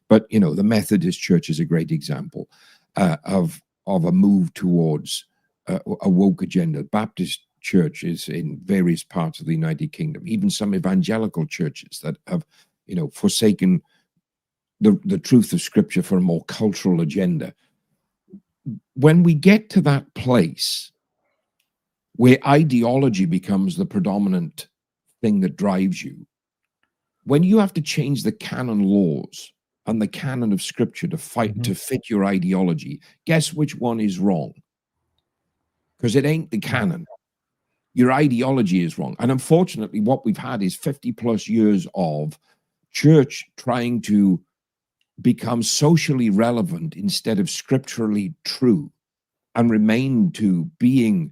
but you know, the Methodist Church is a great example of a move towards a woke agenda. Baptist churches in various parts of the United Kingdom, even some evangelical churches that have, you know, forsaken the truth of Scripture for a more cultural agenda. When we get to that place where ideology becomes the predominant thing that drives you, when you have to change the canon laws and the canon of Scripture to fit your ideology, guess which one is wrong? Because it ain't the canon. Your ideology is wrong. And unfortunately, what we've had is 50 plus years of church trying to become socially relevant instead of scripturally true and remain to being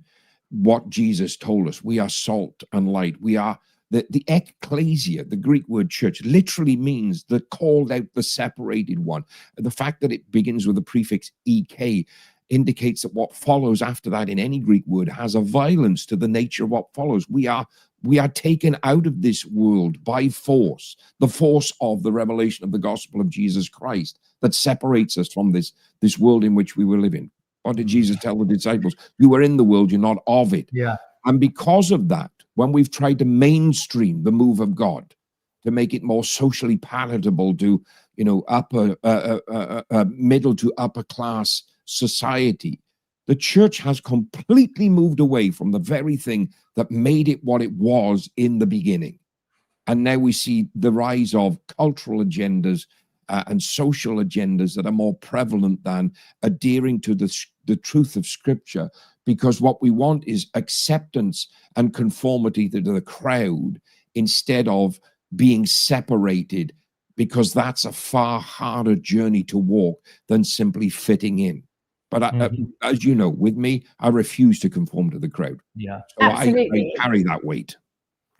what Jesus told us. We are salt and light. We are the ecclesia. The Greek word church literally means the called out, the separated one. The fact that it begins with the prefix ek indicates that what follows after that in any Greek word has a violence to the nature of what follows. We are taken out of this world by force, the force of the revelation of the gospel of Jesus Christ that separates us from this world in which we were living. What did Jesus tell the disciples? You are in the world, you're not of it. Yeah. And because of that, when we've tried to mainstream the move of God to make it more socially palatable to, you know, middle to upper class society, the church has completely moved away from the very thing that made it what it was in the beginning. And now we see the rise of cultural agendas and social agendas that are more prevalent than adhering to the truth of Scripture, because what we want is acceptance and conformity to the crowd instead of being separated, because that's a far harder journey to walk than simply fitting in. But as you know, with me, I refuse to conform to the crowd. Yeah, so I carry that weight.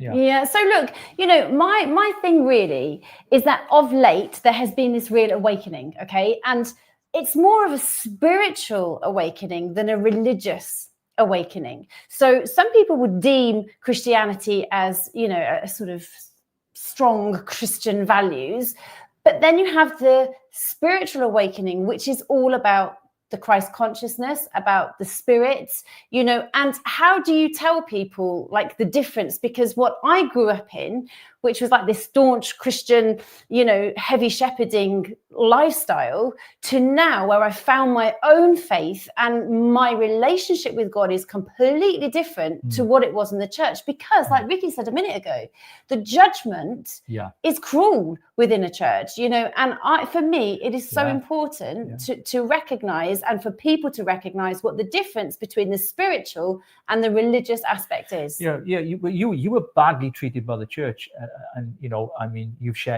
Yeah. So look, you know, my thing really is that of late there has been this real awakening, okay, and it's more of a spiritual awakening than a religious awakening. So some people would deem Christianity as, you know, a sort of strong Christian values, but then you have the spiritual awakening, which is all about the Christ consciousness, about the Spirit, you know. And how do you tell people like the difference? Because what I grew up in, which was like this staunch Christian, you know, heavy shepherding lifestyle, to now where I found my own faith and my relationship with God is completely different to what it was in the church. Because like Ricky said a minute ago, the judgment is cruel within a church, you know. And for me, it is so important to recognize, and for people to recognize, what the difference between the spiritual and the religious aspect is. You were badly treated by the church, and you know, I mean,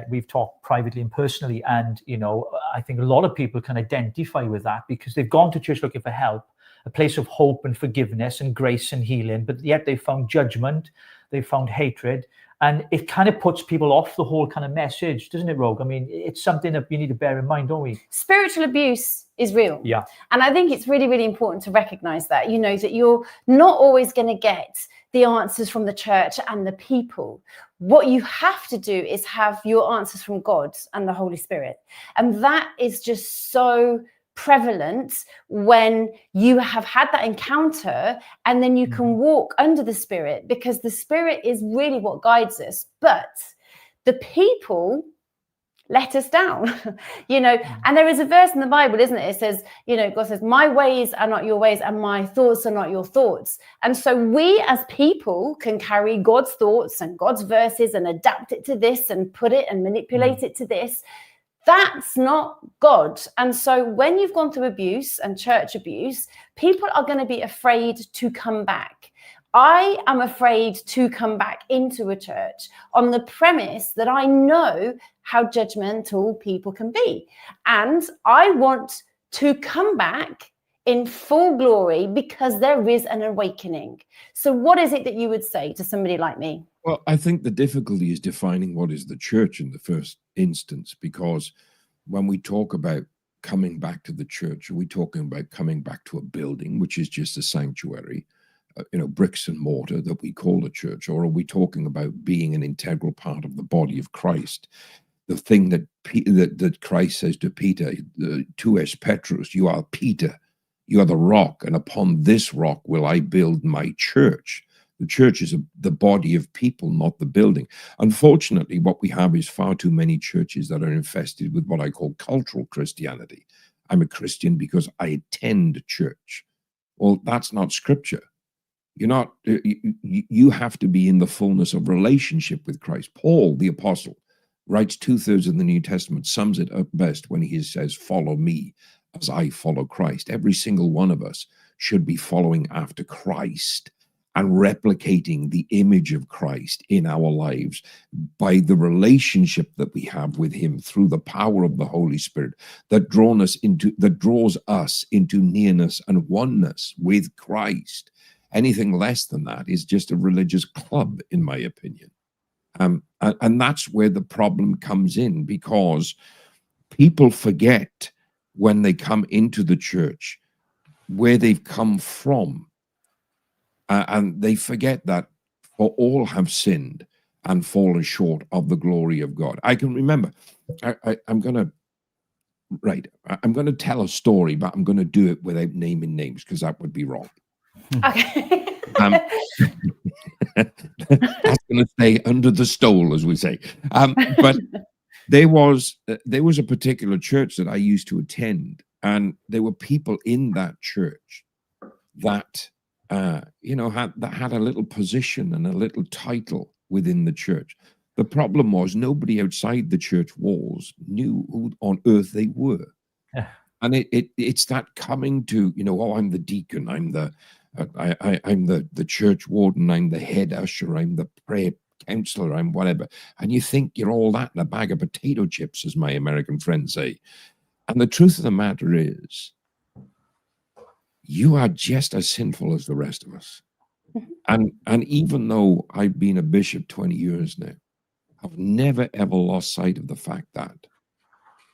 we've talked privately and personally, and you know, I think a lot of people can identify with that because they've gone to church looking for help, a place of hope and forgiveness and grace and healing, but yet they found judgment, they found hatred, and it kind of puts people off the whole kind of message, doesn't it, Rogue? I mean, it's something that we need to bear in mind, don't we? Spiritual abuse is real. Yeah. And I think it's really, really important to recognize that, you know, that you're not always going to get the answers from the church and the people. What you have to do is have your answers from God and the Holy Spirit. And that is just so prevalent when you have had that encounter, and then you can walk under the Spirit, because the Spirit is really what guides us. But the people let us down. And there is a verse in the Bible, isn't it? It says, God says, my ways are not your ways and my thoughts are not your thoughts. And so we as people can carry God's thoughts and God's verses and adapt it to this and put it and manipulate it to this. That's not God. And so when you've gone through abuse and church abuse, people are going to be afraid to come back. I am afraid to come back into a church on the premise that I know how judgmental people can be. And I want to come back in full glory because there is an awakening. So what is it that you would say to somebody like me? Well, I think the difficulty is defining what is the church in the first instance, because when we talk about coming back to the church, are we talking about coming back to a building, which is just a sanctuary, bricks and mortar that we call a church, or are we talking about being an integral part of the body of Christ? The thing that that Christ says to Peter, tu es Petrus, you are Peter, you are the rock, and upon this rock will I build my church. The church is the body of people, not the building. Unfortunately, what we have is far too many churches that are infested with what I call cultural Christianity. I'm a Christian because I attend church. Well, that's not scripture. You're not. You have to be in the fullness of relationship with Christ. Paul, the apostle, writes 2/3 of the New Testament, sums it up best when he says, follow me as I follow Christ. Every single one of us should be following after Christ and replicating the image of Christ in our lives by the relationship that we have with him through the power of the Holy Spirit that draws us into nearness and oneness with Christ. Anything less than that is just a religious club, in my opinion. And that's where the problem comes in, because people forget when they come into the church where they've come from. And they forget that for all have sinned and fallen short of the glory of God. I can remember, I'm going to tell a story, but I'm going to do it without naming names because that would be wrong. Okay. That's going to stay under the stole, as we say. But there was a particular church that I used to attend, and there were people in that church that had a little position and a little title within the church. The problem was nobody outside the church walls knew who on earth they were. Yeah. And it's that coming to, I'm the deacon, I'm the church warden, I'm the head usher, I'm the prayer counselor, I'm whatever. And you think you're all that in a bag of potato chips, as my American friends say. And the truth of the matter is, you are just as sinful as the rest of us. And even though I've been a bishop 20 years now, I've never, ever lost sight of the fact that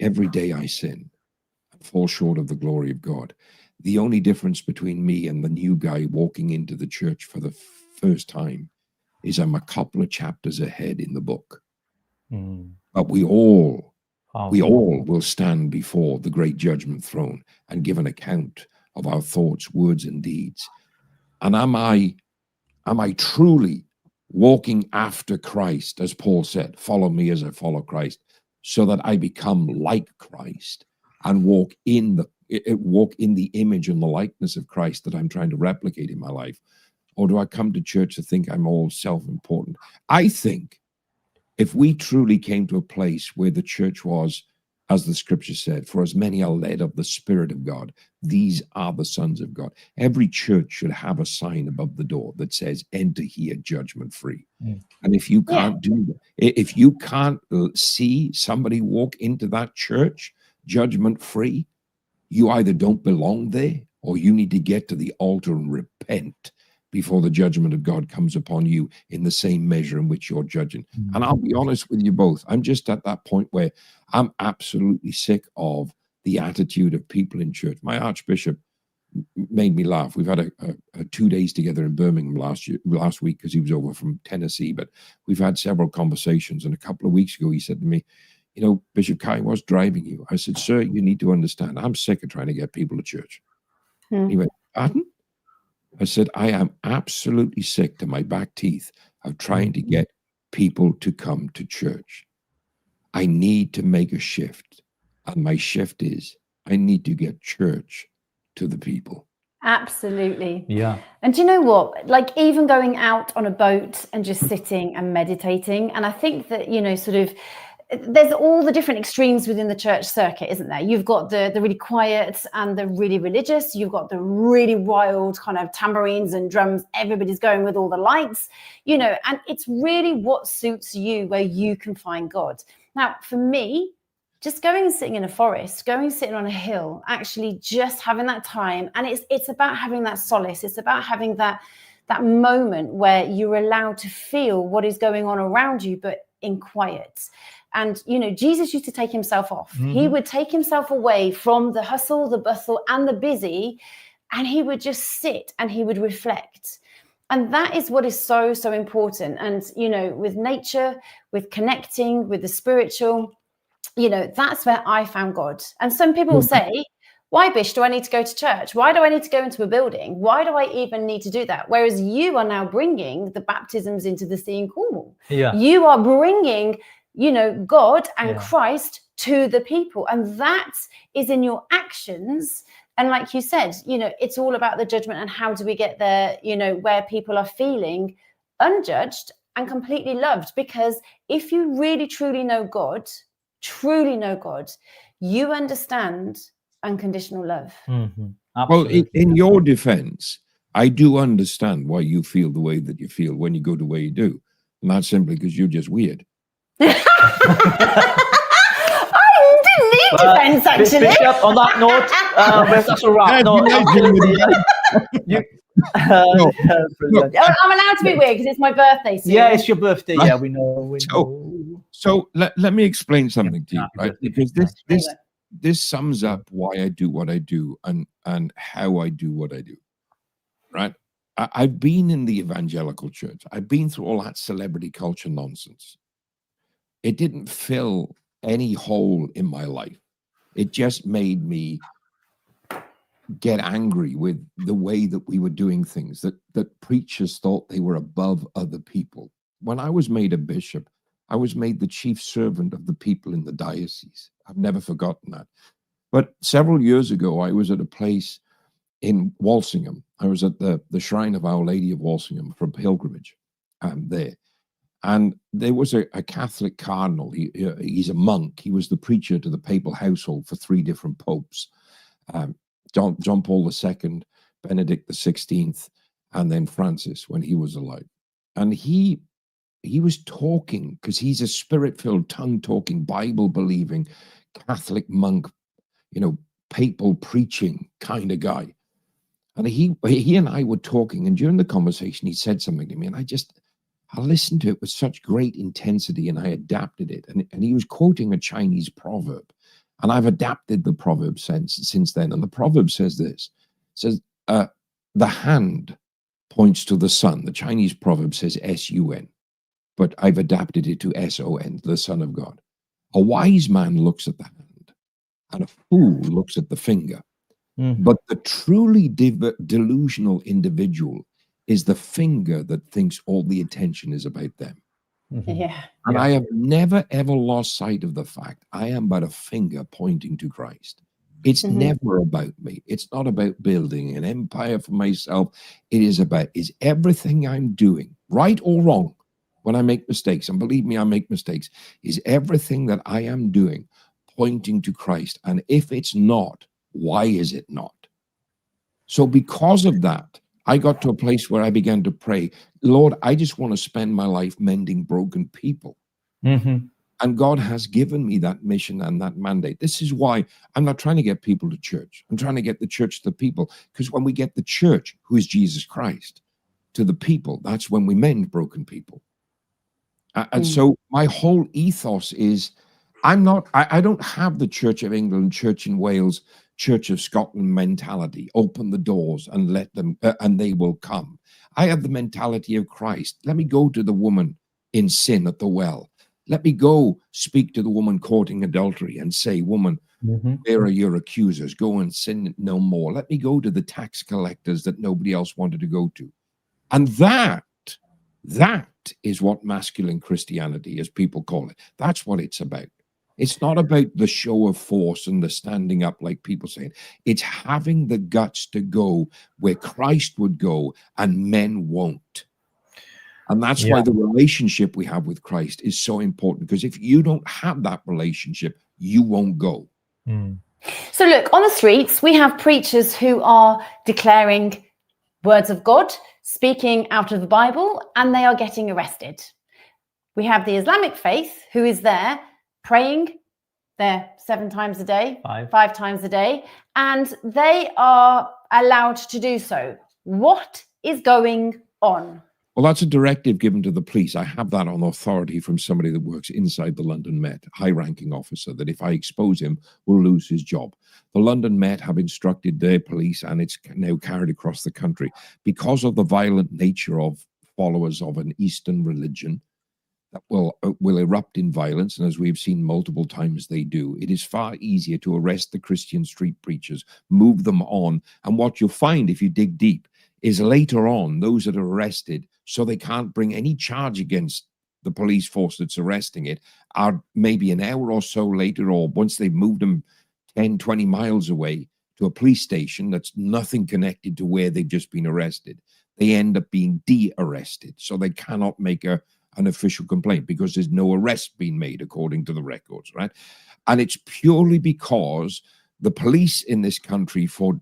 every day I sin and fall short of the glory of God. The only difference between me and the new guy walking into the church for the first time is I'm a couple of chapters ahead in the book. But we all will stand before the great judgment throne and give an account of our thoughts, words, and deeds. And am I truly walking after Christ, as Paul said, follow me as I follow Christ, so that I become like Christ and walk in the image and the likeness of Christ that I'm trying to replicate in my life? Or do I come to church to think I'm all self-important? I think if we truly came to a place where the church was, as the scripture said, for as many are led of the Spirit of God, these are the sons of God. Every church should have a sign above the door that says, enter here judgment free. And if you can't do that, if you can't see somebody walk into that church judgment free, you either don't belong there or you need to get to the altar and repent before the judgment of God comes upon you in the same measure in which you're judging. And I'll be honest with you both. I'm just at that point where I'm absolutely sick of the attitude of people in church. My Archbishop made me laugh. We've had a 2 days together in Birmingham last week because he was over from Tennessee, but we've had several conversations. And a couple of weeks ago, he said to me, Bishop Kai, what's driving you? I said, sir, you need to understand, I'm sick of trying to get people to church. He went, pardon? I said, I am absolutely sick to my back teeth of trying to get people to come to church. I need to make a shift. And my shift is I need to get church to the people. Absolutely. Yeah. And do you know what? Like even going out on a boat and just sitting and meditating. And I think that, you know, sort of there's all the different extremes within the church circuit, isn't there? You've got the really quiet and the really religious. You've got the really wild kind of tambourines and drums. Everybody's going with all the lights, you know, and it's really what suits you, where you can find God. Now, for me, just going and sitting in a forest, going and sitting on a hill, actually just having that time. And it's about having that solace. It's about having that moment where you're allowed to feel what is going on around you, but in quiet. And, you know, Jesus used to take himself off. He would take himself away from the hustle, the bustle, and the busy, and he would just sit and he would reflect. And that is what is so, so important. And, you know, with nature, with connecting, with the spiritual, you know, that's where I found God. And some people will say, why, Bish, do I need to go to church? Why do I need to go into a building? Why do I even need to do that? Whereas you are now bringing the baptisms into the sea in Cornwall. Yeah. You are bringing, you know, God and Christ to the people. And that is in your actions. And like you said, you know, it's all about the judgment and how do we get there, you know, where people are feeling unjudged and completely loved. Because if you really, truly know God, you understand unconditional love. Well, in your defense, I do understand why you feel the way that you feel when you go the way you do. And that's simply because you're just weird. I didn't need defense, actually. Bishop, on that note, that's a wrap. I'm allowed to be weird because it's my birthday soon. Yeah, it's your birthday. Yeah, we know. So let me explain something to you, right? Because this sums up why I do what I do and how I do what I do, right? I've been in the evangelical church. I've been through all that celebrity culture nonsense. It didn't fill any hole in my life. It just made me get angry with the way that we were doing things, that preachers thought they were above other people. When I was made a bishop, I was made the chief servant of the people in the diocese. I've never forgotten that. But several years ago, I was at a place in Walsingham. I was at the Shrine of Our Lady of Walsingham for pilgrimage there. And there was a Catholic cardinal. He's a monk. He was the preacher to the papal household for 3 different popes. John Paul II, Benedict XVI, and then Francis when he was alive. And he was talking, because he's a spirit-filled, tongue-talking, Bible-believing Catholic monk, you know, papal preaching kind of guy. And he and I were talking, and during the conversation, he said something to me, and I listened to it with such great intensity, and I adapted it. And he was quoting a Chinese proverb, and I've adapted the proverb since then. And the proverb says this, the hand points to the sun. The Chinese proverb says S-U-N, but I've adapted it to S-O-N, the Son of God. A wise man looks at the hand, and a fool looks at the finger. But the truly delusional individual is the finger that thinks all the attention is about them. Yeah. And I have never, ever lost sight of the fact I am but a finger pointing to Christ. It's never about me. It's not about building an empire for myself. It is about, is everything I'm doing, right or wrong, when I make mistakes, and believe me, I make mistakes, is everything that I am doing pointing to Christ? And if it's not, why is it not? So because of that, I got to a place where I began to pray, Lord, I just want to spend my life mending broken people. And God has given me that mission and that mandate. This is why I'm not trying to get people to church. I'm trying to get the church to the people. Because when we get the church, who is Jesus Christ, to the people, that's when we mend broken people. And so my whole ethos is, I don't have the Church of England, Church in Wales, Church of Scotland mentality. Open the doors and let them, and they will come. I have the mentality of Christ. Let me go to the woman in sin at the well. Let me go speak to the woman courting adultery and say, woman, where are your accusers? Go and sin no more. Let me go to the tax collectors that nobody else wanted to go to. And that is what masculine Christianity, as people call it. That's what it's about. It's not about the show of force and the standing up like people saying. It's having the guts to go where Christ would go and men won't. And that's why the relationship we have with Christ is so important, because if you don't have that relationship, you won't go. So look, on the streets, we have preachers who are declaring words of God, speaking out of the Bible, and they are getting arrested. We have the Islamic faith who is there praying there 7 times a day, 5 times a day, and they are allowed to do so. What is going on? Well, that's a directive given to the police. I have that on authority from somebody that works inside the London Met, high-ranking officer, that if I expose him, will lose his job. The London Met have instructed their police, and it's now carried across the country, because of the violent nature of followers of an Eastern religion that will erupt in violence, and as we've seen multiple times they do, it is far easier to arrest the Christian street preachers, move them on, and what you'll find if you dig deep is later on, those that are arrested, so they can't bring any charge against the police force that's arresting it, are maybe an hour or so later, or once they've moved them 10, 20 miles away to a police station that's nothing connected to where they've just been arrested, they end up being de-arrested. So they cannot make an official complaint because there's no arrest being made according to the records, right? And it's purely because the police in this country for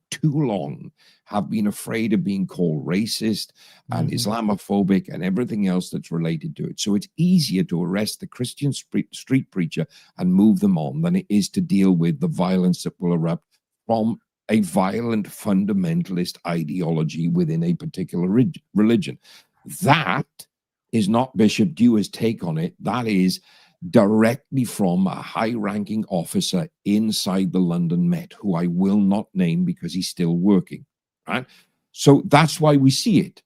too long have been afraid of being called racist and Islamophobic and everything else that's related to it. So it's easier to arrest the Christian street preacher and move them on than it is to deal with the violence that will erupt from a violent fundamentalist ideology within a particular religion. That is not Bishop Dewar's take on it. That is directly from a high-ranking officer inside the London Met, who I will not name because he's still working, right? So that's why we see it.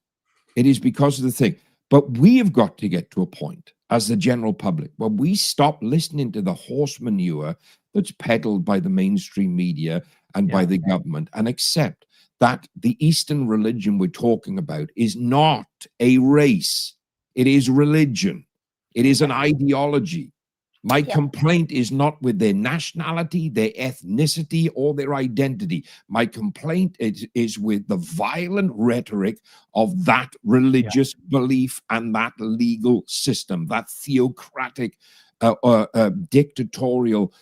It is because of the thing. But we have got to get to a point, as the general public, where we stop listening to the horse manure that's peddled by the mainstream media and by the government, and accept that the Eastern religion we're talking about is not a race. It is religion. It is an ideology. My complaint is not with their nationality, their ethnicity, or their identity. My complaint is with the violent rhetoric of that religious belief and that legal system, that theocratic, dictatorial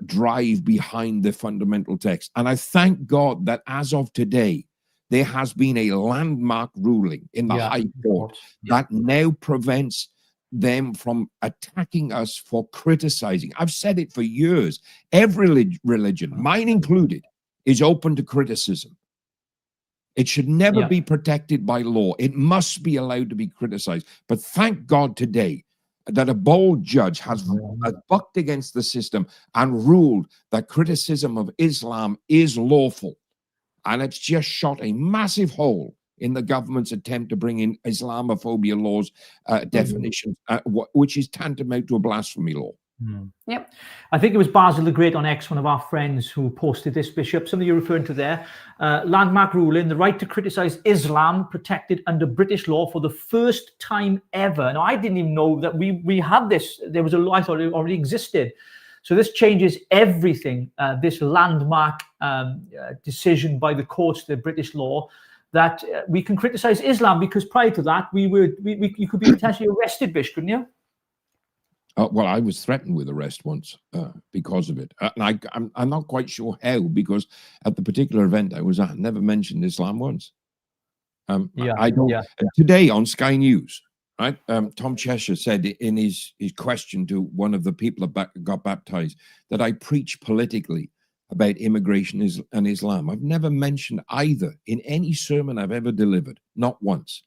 drive behind the fundamental text. And I thank God that as of today, there has been a landmark ruling in the High Court that now prevents them from attacking us for criticizing. I've said it for years. Every religion, mine included, is open to criticism. It should never be protected by law. It must be allowed to be criticized. But thank God today that a bold judge has bucked against the system and ruled that criticism of Islam is lawful. And it's just shot a massive hole in the government's attempt to bring in Islamophobia laws definitions, which is tantamount to a blasphemy law. Yep. I think it was Basil the Great on X, one of our friends, who posted this, Bishop, something you're referring to there. Landmark ruling, the right to criticize Islam protected under British law for the first time ever. Now, I didn't even know that we had this. There was a law, I thought it already existed. So this changes everything, this landmark decision by the courts, the British law, that we can criticize Islam, because prior to that, you could be potentially arrested, Bish, couldn't you? Well, I was threatened with arrest once because of it. And I'm not quite sure how, because at the particular event I was at, I never mentioned Islam once. I don't. Today on Sky News, right, Tom Cheshire said in his question to one of the people that got baptized that I preach politically about immigration and Islam. I've never mentioned either in any sermon I've ever delivered, not once.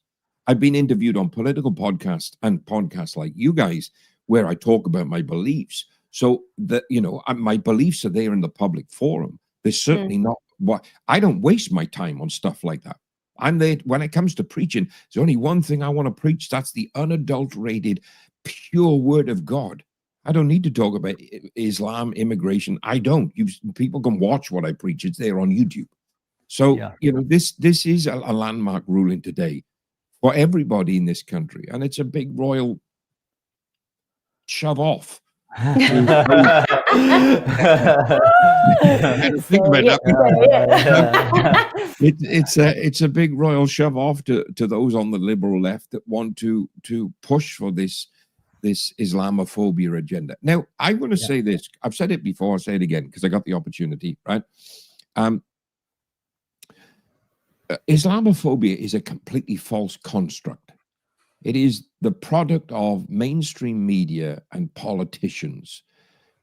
I've been interviewed on political podcasts and podcasts like you guys, where I talk about my beliefs. So that, my beliefs are there in the public forum. They're certainly not what I don't waste my time on stuff like that. I'm there when it comes to preaching. There's only one thing I want to preach. That's the unadulterated, pure word of God. I don't need to talk about Islam, immigration. I don't. People can watch what I preach. It's there on YouTube. So, this is a landmark ruling today for everybody in this country. And it's a big royal shove off Think about that. It's a big royal shove off to those on the liberal left that want to push for this Islamophobia agenda. Now, I'm going to say this. I've said it before. I'll say it again because I got the opportunity. Right? Islamophobia is a completely false construct. It is the product of mainstream media and politicians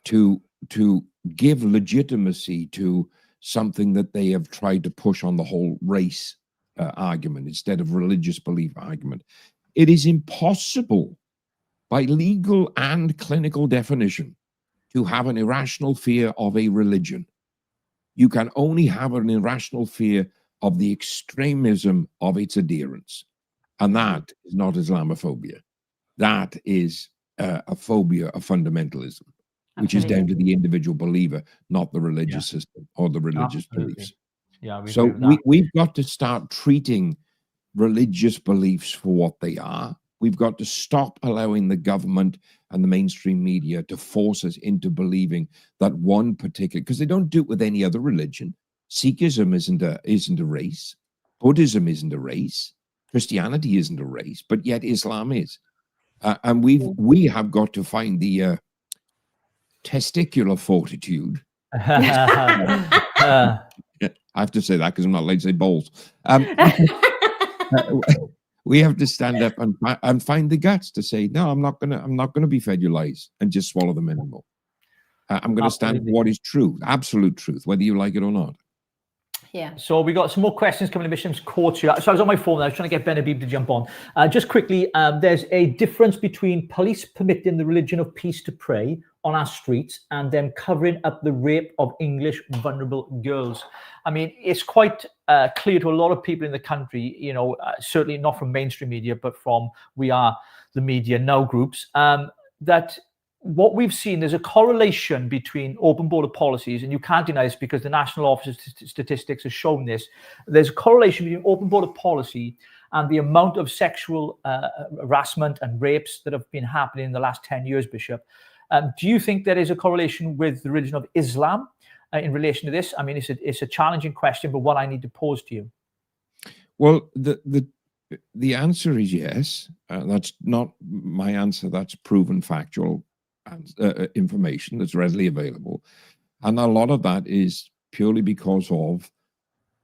to give legitimacy to something that they have tried to push on the whole race argument instead of religious belief argument. It is impossible by legal and clinical definition to have an irrational fear of a religion. You can only have an irrational fear of the extremism of its adherents. And that is not Islamophobia. That is a phobia of fundamentalism, which is down to the individual believer, not the religious system or the religious beliefs. Yeah, so we've got to start treating religious beliefs for what they are. We've got to stop allowing the government and the mainstream media to force us into believing that one particular, because they don't do it with any other religion. Sikhism isn't a race. Buddhism isn't a race. Christianity isn't a race, but yet Islam is. And we have got to find the testicular fortitude. I have to say that because I'm not allowed to say balls. We have to stand up and find the guts to say, no, I'm not gonna be fed your lies and just swallow them anymore. I'm going to stand for what is true, absolute truth, whether you like it or not. Yeah. So we got some more questions coming to Bishop's Court. So I was on my phone. I was trying to get Ben Habib to jump on. Just quickly, there's a difference between police permitting the religion of peace to pray on our streets and then covering up the rape of English vulnerable girls. I mean, it's quite clear to a lot of people in the country, you know, certainly not from mainstream media, but from We Are the Media Now groups, that what we've seen, there's a correlation between open border policies, and you can't deny this because the National Office of Statistics has shown this. There's a correlation between open border policy and the amount of sexual harassment and rapes that have been happening in the last 10 years, Bishop. Do you think there is a correlation with the religion of Islam in relation to this? I mean, it's a challenging question, but one I need to pose to you. Well, the answer is yes. That's not my answer. That's proven factual information that's readily available. And a lot of that is purely because of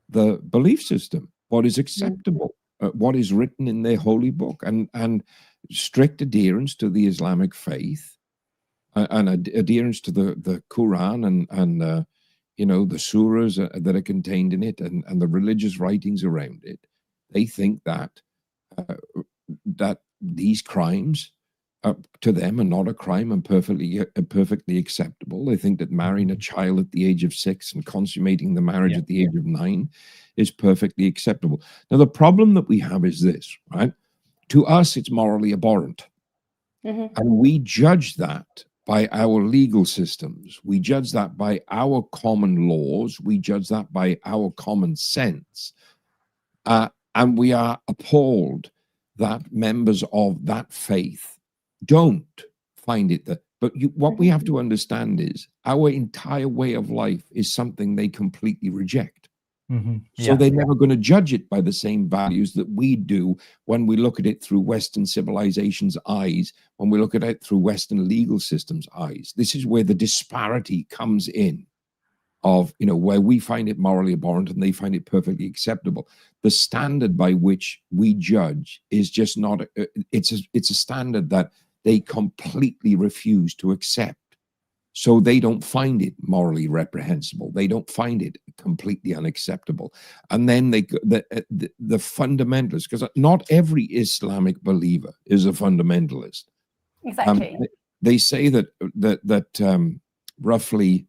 the belief system, what is acceptable, what is written in their holy book, and strict adherence to the Islamic faith, and adherence to the Quran and you know, the surahs that are contained in it and the religious writings around it. They think that that these crimes to them are not a crime and perfectly acceptable. They think that marrying a child at the age of 6 and consummating the marriage at the age of 9 is perfectly acceptable. Now, the problem that we have is this, right? To us, it's morally abhorrent. And we judge that by our legal systems. We judge that by our common laws. We judge that by our common sense. And we are appalled that members of that faith don't find it that. But what we have to understand is our entire way of life is something they completely reject. So they're never going to judge it by the same values that we do when we look at it through Western civilization's eyes, when we look at it through Western legal system's eyes. This is where the disparity comes in of, you know, where we find it morally abhorrent and they find it perfectly acceptable. The standard by which we judge is just not, it's a standard that they completely refuse to accept. So they don't find it morally reprehensible. They don't find it completely unacceptable. And then the fundamentalists, because not every Islamic believer is a fundamentalist. Exactly. They say that roughly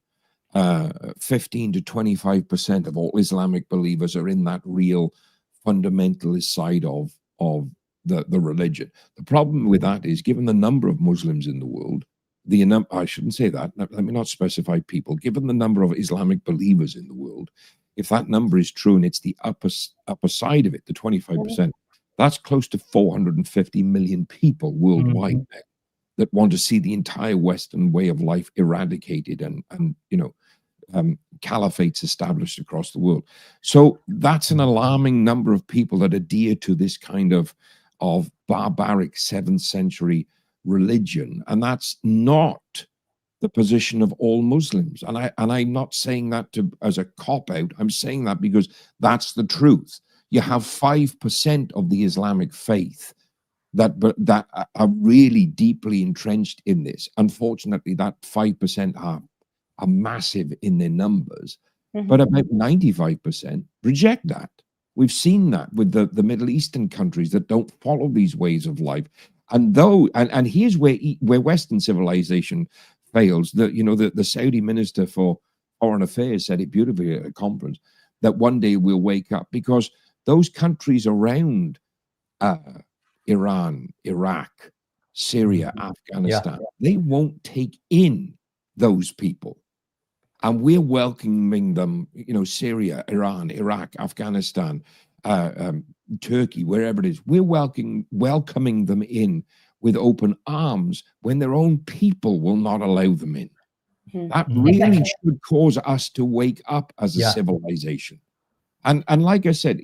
15 to 25% of all Islamic believers are in that real fundamentalist side of the religion. The problem with that is, given the number of Muslims in the world, I shouldn't say that. Let me not specify people. Given the number of Islamic believers in the world, if that number is true and it's the upper side of it, the 25%, that's close to 450 million people worldwide. that want to see the entire Western way of life eradicated and caliphates established across the world. So that's an alarming number of people that adhere to this kind of barbaric 7th century religion. And that's not the position of all Muslims. And I'm not saying that as a cop-out. I'm saying that because that's the truth. You have 5% of the Islamic faith that are really deeply entrenched in this. Unfortunately, that 5% are massive in their numbers, but about 95% reject that. We've seen that with the Middle Eastern countries that don't follow these ways of life. And here's where Western civilization fails. The Saudi Minister for Foreign Affairs said it beautifully at a conference, that one day we'll wake up, because those countries around Iran, Iraq, Syria, Afghanistan, they won't take in those people. And we're welcoming them, Syria, Iran, Iraq, Afghanistan, Turkey, wherever it is. We're welcoming them in with open arms when their own people will not allow them in. That really should cause us to wake up as a civilization. And like I said,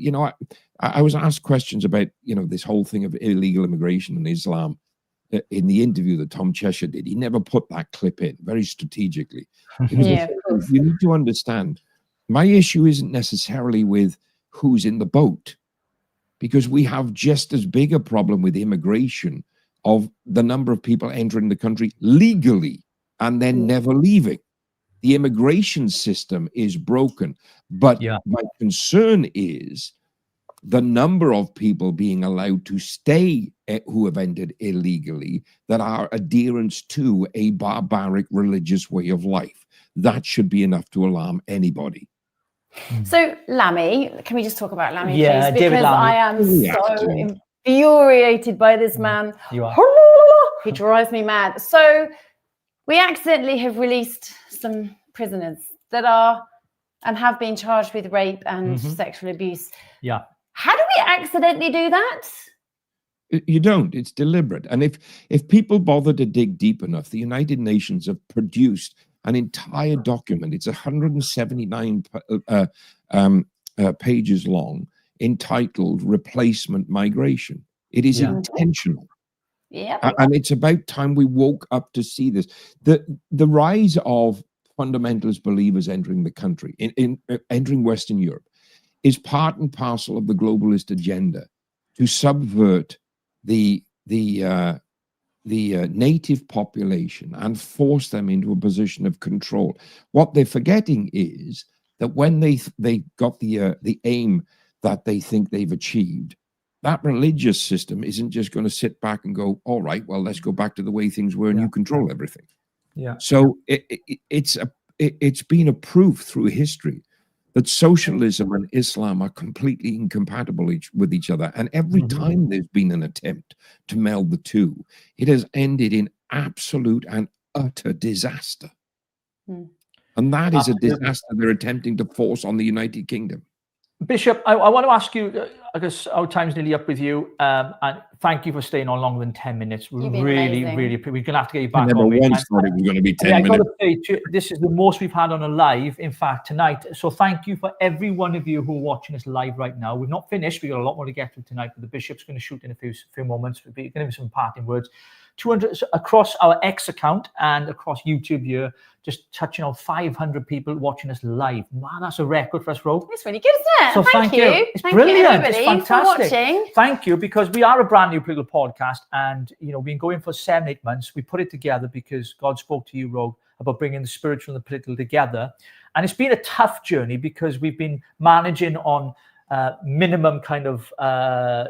I was asked questions about, this whole thing of illegal immigration in Islam in the interview that Tom Cheshire did. He never put that clip in very strategically. You need to understand, my issue isn't necessarily with who's in the boat, because we have just as big a problem with immigration of the number of people entering the country legally and then never leaving. The immigration system is broken. But my concern is the number of people being allowed to stay who have entered illegally that are adherents to a barbaric religious way of life. That should be enough to alarm anybody. So, Lammy, can we just talk about Lammy, please? Because David Lammy. I am so infuriated by this man. You are. He drives me mad. So, we accidentally have released some prisoners that are and have been charged with rape and sexual abuse. Yeah. How do we accidentally do that? You don't. It's deliberate. And if people bother to dig deep enough, the United Nations have produced an entire document. It's 179 pages long, entitled Replacement Migration. It is intentional. Yeah. And it's about time we woke up to see this. The rise of fundamentalist believers entering the country, entering Western Europe, is part and parcel of the globalist agenda to subvert the native population and force them into a position of control. What they're forgetting is that when they got the aim that they think they've achieved, that religious system isn't just going to sit back and go, all right, well, let's go back to the way things were and you control everything. Yeah. So it's been a proof through history that socialism and Islam are completely incompatible with each other. And every time there's been an attempt to meld the two, it has ended in absolute and utter disaster. And that is a disaster they're attempting to force on the United Kingdom. Bishop, I want to ask you, I guess our time's nearly up with you, and thank you for staying on longer than 10 minutes. We're really, we're going to have to get you back on. I never once thought it was going to be 10 minutes. This is the most we've had on a live, in fact, tonight. So thank you for every one of you who are watching us live right now. We've not finished. We've got a lot more to get through tonight, but the Bishop's going to shoot in a few moments. We're going to give some parting words. 200 across our X account and across YouTube here, just touching on 500 people watching us live. Wow, that's a record for us, Rogue. It's really good, isn't it? So thank you. It's brilliant. It's fantastic. For watching. Thank you, because we are a brand new political podcast, and we've been going for 7-8 months. We put it together because God spoke to you, Rogue, about bringing the spiritual and the political together. And it's been a tough journey because we've been managing on minimum kind of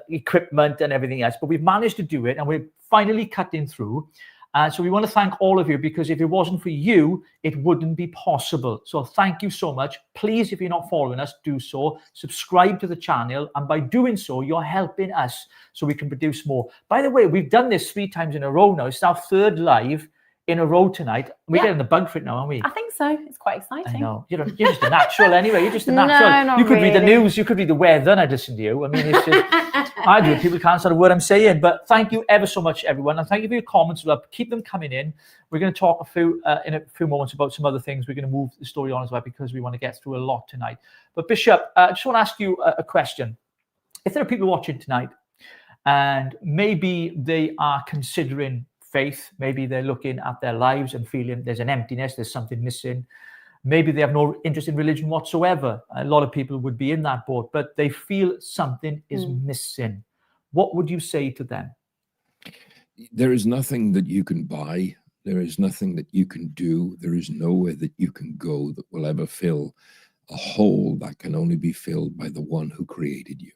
equipment and everything else, but we've managed to do it, and we're finally cutting through. So we want to thank all of you, because if it wasn't for you, it wouldn't be possible. So thank you so much. Please, if you're not following us, do so. Subscribe to the channel, and by doing so, you're helping us so we can produce more. By the way, we've done this 3 times in a row now. It's our 3rd live in a row tonight. We're getting the bug for it now, aren't we? I think so. It's quite exciting. I know. You're just a natural anyway. You're just a No, natural. not You could read the really. news. You could read the weather and I'd listen to you. I mean, it's just, I do. People can't understand a word I'm saying. But thank you ever so much, everyone. And thank you for your comments. We'll keep them coming in. We're going to talk in a few moments about some other things. We're going to move the story on as well because we want to get through a lot tonight. But Bishop, I just want to ask you a question. If there are people watching tonight and maybe they are considering faith, maybe they're looking at their lives and feeling there's an emptiness, there's something missing. Maybe they have no interest in religion whatsoever. A lot of people would be in that boat, but they feel something is missing. What would you say to them? There is nothing that you can buy. There is nothing that you can do. There is nowhere that you can go that will ever fill a hole that can only be filled by the one who created you.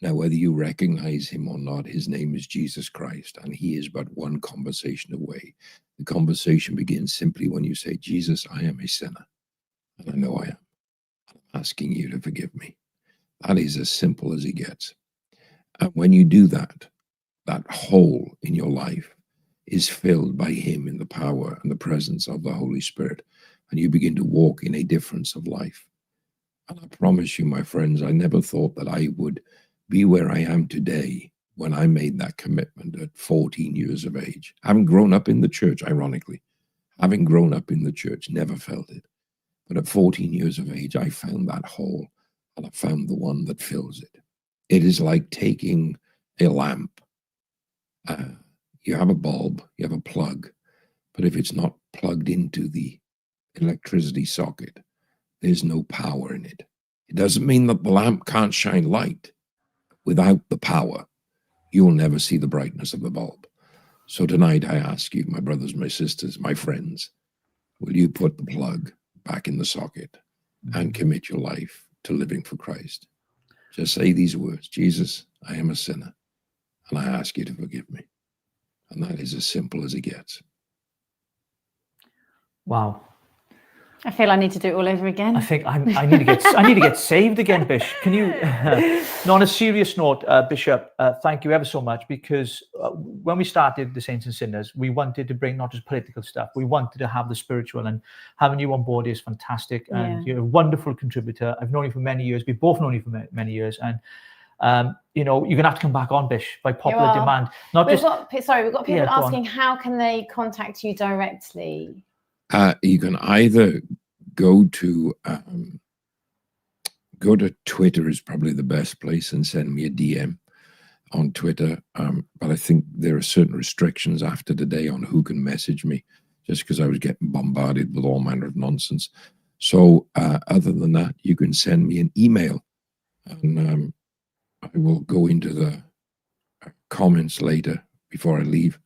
Now, whether you recognize him or not, his name is Jesus Christ, and he is but one conversation away. The conversation begins simply when you say, Jesus, I am a sinner, and I know I am. I'm asking you to forgive me. That is as simple as it gets. And when you do that, that hole in your life is filled by him in the power and the presence of the Holy Spirit, and you begin to walk in a difference of life. And I promise you, my friends, I never thought that I would be where I am today when I made that commitment at 14 years of age. Having grown up in the church, ironically, having grown up in the church, never felt it. But at 14 years of age, I found that hole, and I found the one that fills it. It is like taking a lamp. You have a bulb, you have a plug, but if it's not plugged into the electricity socket, there's no power in it. It doesn't mean that the lamp can't shine light. Without the power, you will never see the brightness of the bulb. So tonight I ask you, my brothers, my sisters, my friends, will you put the plug back in the socket and commit your life to living for Christ? Just say these words, Jesus, I am a sinner, and I ask you to forgive me. And that is as simple as it gets. Wow. I feel I need to do it all over again. I think I need to get saved again, Bish. Can you? No, on a serious note, Bishop, thank you ever so much, because when we started the Saints and Sinners, we wanted to bring not just political stuff. We wanted to have the spiritual, and having you on board is fantastic. And you're a wonderful contributor. I've known you for many years. We've both known you for many years, and you know, you're gonna have to come back on, Bish, by popular demand. We've got people asking, how can they contact you directly? You can either go to Twitter is probably the best place, and send me a DM on Twitter. But I think there are certain restrictions after today on who can message me, just because I was getting bombarded with all manner of nonsense. So other than that, you can send me an email, and I will go into the comments later before I leave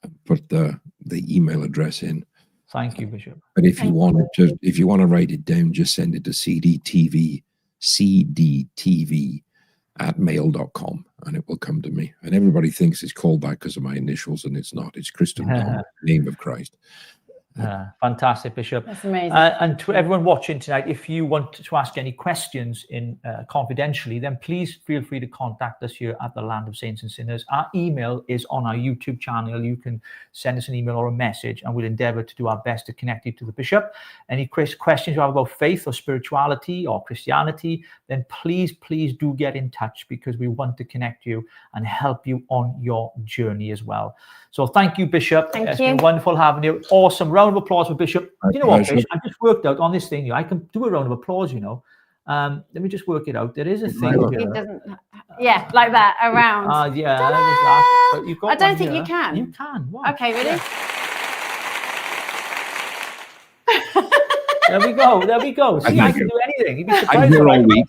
and put the email address in. Thank you, Bishop. But if you want to write it down, just send it to cdtv @mail.com, and it will come to me. And everybody thinks it's called that because of my initials, and it's not. It's Christian Dom, name of Christ. Fantastic, Bishop. That's amazing. And to everyone watching tonight, if you want to ask any questions confidentially, then please feel free to contact us here at the Land of Saints and Sinners. Our email is on our YouTube channel. You can send us an email or a message, and we'll endeavor to do our best to connect you to the Bishop. Any questions you have about faith or spirituality or Christianity, then please do get in touch, because we want to connect you and help you on your journey as well. So thank you, Bishop. It's been wonderful having you. Awesome. Round of applause for Bishop. Do you know what, Bishop? I just worked out on this thing. I can do a round of applause, you know. Let me just work it out. There is a thing here. Like that, around. But you've got I don't think you can. You can. Watch. Okay, really? There we go. See, I can do anything. You'd be surprised. I'm here all week.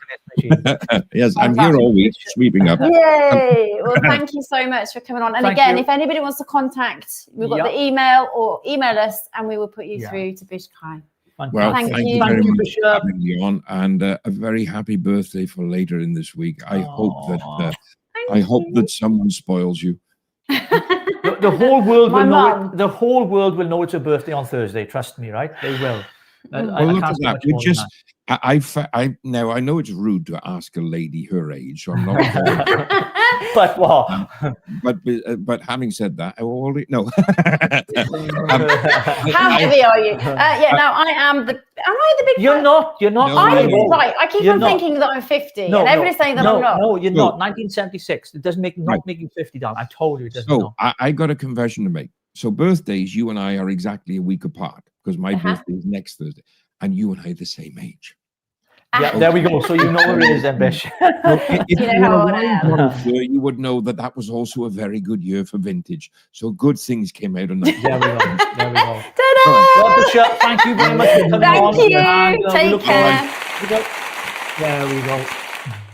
Yes, I'm here all week, sweeping up. Yay! Well, thank you so much for coming on. And again, if anybody wants to contact, we've got the email, or email us, and we will put you through to Bish Kai. Well, thank you very much for having me on, and a very happy birthday for later in this week. I hope that someone spoils you. The whole world will know it. The whole world will know it's a birthday on Thursday. Trust me, right? They will. Well, look at that. I know it's rude to ask a lady her age, so I'm not. But what? But having said that, I already no. How heavy are you? Yeah, no, I am the. Am I the big? You're not. You're not. No, I'm no. right. I keep You're on not. thinking that I'm 50, No, and everybody's saying that I'm not. No, you're No. not. 1976. It doesn't make not make you 50 down. I told you it doesn't. So I got a confession to make. So birthdays, you and I are exactly a week apart because my birthday is next Thursday, and you and I are the same age. Yeah, there we go. So you know what it is, then, Bish. If You know you were how a old I am. wine connoisseur, you would know that that was also a very good year for vintage. So good things came out of that. There we go. There we go. Ta-da! Well, Bishop, thank you very much for coming Thank on. you. And, we Take look care. forward- There we go.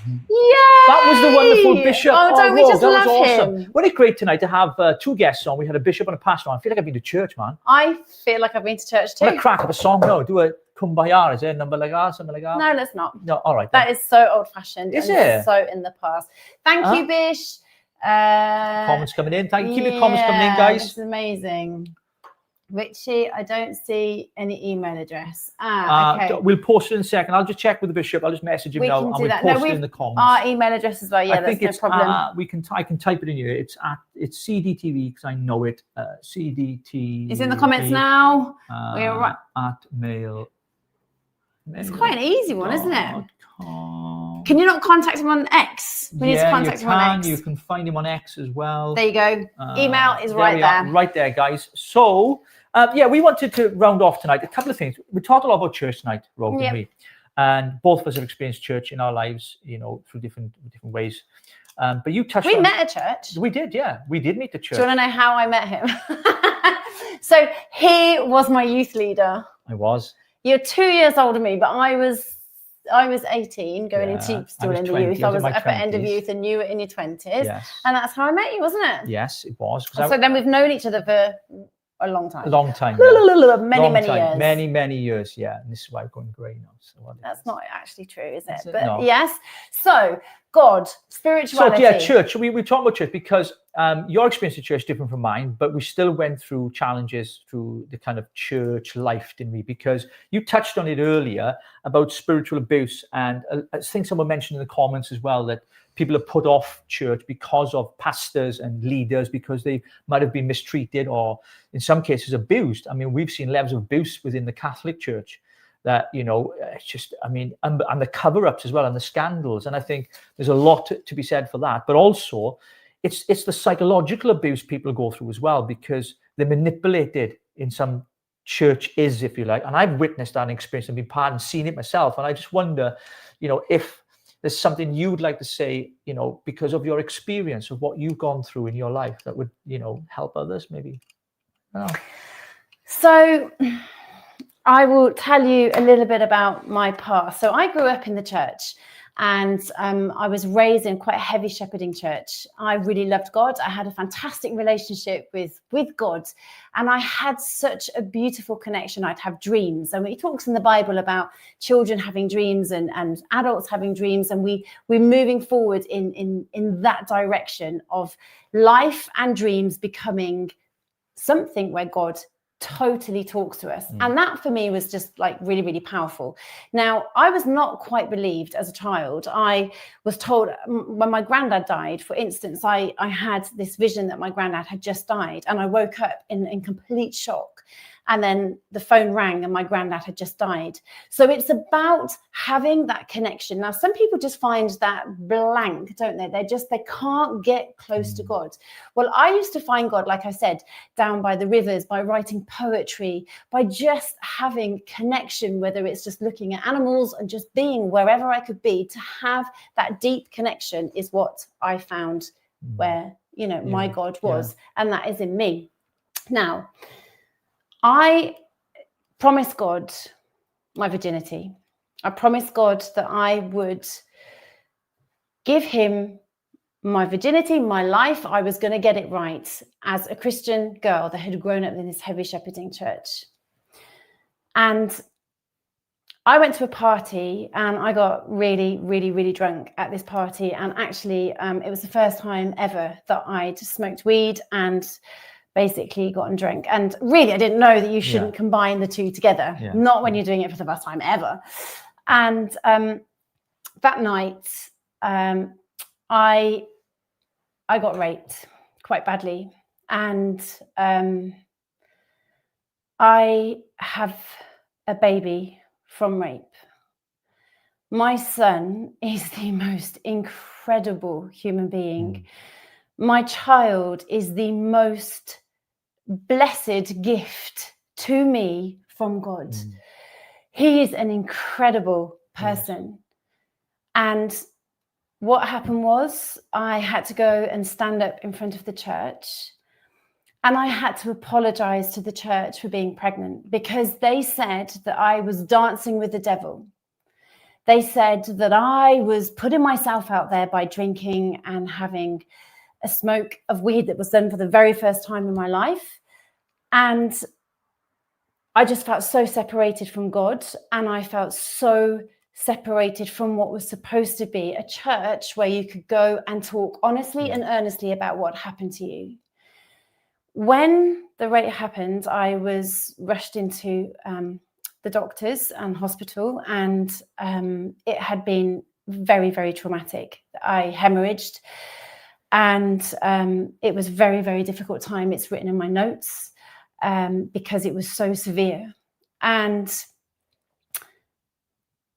Yay! That was the wonderful Bishop. Oh, don't we Rogue. just That was love awesome. him? Wasn't it great tonight to have two guests on? We had a bishop and a pastor on. I feel like I've been to church, man. I feel like I've been to church too. What a crack of a song. No, do a Kumbaya. Is there a number like that? Something like that? No, let's not. No, all right. That is so old-fashioned. Is and it? So in the past. Thank you, Bish. Comments coming in. Thank you. Keep your comments coming in, guys. This is amazing. Richie, I don't see any email address. Okay. We'll post it in a second. I'll just check with the bishop. I'll just message him We now can and do we'll that. post No, it in the comments. Our email address as well. Yeah, I think that's no problem. I can type it in here. It's CDTV because I know it. CDTV. It's in the comments now. We're right. At mail. It's quite an easy one, isn't it? Can you not contact him on X? We need to contact him on X. You can find him on X as well. There you go. Email is right there. Right there, guys. So, we wanted to round off tonight. A couple of things. We talked a lot about church tonight, Rogue and me. And both of us have experienced church in our lives, through different ways. But you touched on... We met at church. We did, yeah. We did meet at church. Do you want to know how I met him? So he was my youth leader. I was. You're 2 years older than me, but I was 18, going into still in the 20. youth. I was in my upper end of 20s. youth, and you were in your 20s. Yes. And that's how I met you, wasn't it? Yes, it was. So then we've known each other for a long time. A long time. Many years. Many years, yeah. And this is why I'm going grey now. So that's not actually true, is it? Is it? But No. yes. So God, spirituality. So yeah, church. We're talking about church because your experience of church is different from mine, but we still went through challenges through the kind of church life, didn't we? Because you touched on it earlier about spiritual abuse, and I think someone mentioned in the comments as well that people are put off church because of pastors and leaders because they might have been mistreated or in some cases abused. I mean, we've seen levels of abuse within the Catholic Church that, it's just, and the cover-ups as well and the scandals. And I think there's a lot to be said for that. But also it's the psychological abuse people go through as well because they're manipulated in some churches, if you like. And I've witnessed that and experienced and been part and seen it myself. And I just wonder, if there's something you would like to say, because of your experience of what you've gone through in your life that would, help others maybe. So I will tell you a little bit about my past. So I grew up in the church and I was raised in quite a heavy shepherding church. I really loved God. I had a fantastic relationship with God, and I had such a beautiful connection. I'd have dreams, and it talks in the Bible about children having dreams and adults having dreams, and we're moving forward in that direction of life and dreams becoming something where God totally talks to us. And that for me was just like really, really powerful. Now, I was not quite believed as a child. I was told when my granddad died, for instance, I had this vision that my granddad had just died, and I woke up in complete shock. And then the phone rang and my granddad had just died. So it's about having that connection. Now, some people just find that blank, don't they? They can't get close to God. Well, I used to find God, like I said, down by the rivers, by writing poetry, by just having connection, whether it's just looking at animals and just being wherever I could be. To have that deep connection is what I found where, my God was. And that is in me. Now, I promised God my virginity. I promised God that I would give him my virginity, my life. I was going to get it right as a Christian girl that had grown up in this heavy shepherding church. And I went to a party and I got really, really, really drunk at this party. And actually, it was the first time ever that I'd smoked weed and basically gotten drunk. And really, I didn't know that you shouldn't combine the two together, not when you're doing it for the first time ever. And that night, I I got raped quite badly. And I have a baby from rape. My son is the most incredible human being. My child is the most blessed gift to me from God. He is an incredible person. And what happened was I had to go and stand up in front of the church, and I had to apologize to the church for being pregnant, because they said that I was dancing with the devil. They said that I was putting myself out there by drinking and having a smoke of weed that was done for the very first time in my life. And I just felt so separated from God, and I felt so separated from what was supposed to be a church where you could go and talk honestly and earnestly about what happened to you. When the rape happened, I was rushed into the doctors and hospital, and it had been very, very traumatic. I hemorrhaged, and it was very, very difficult time. It's written in my notes because it was so severe. And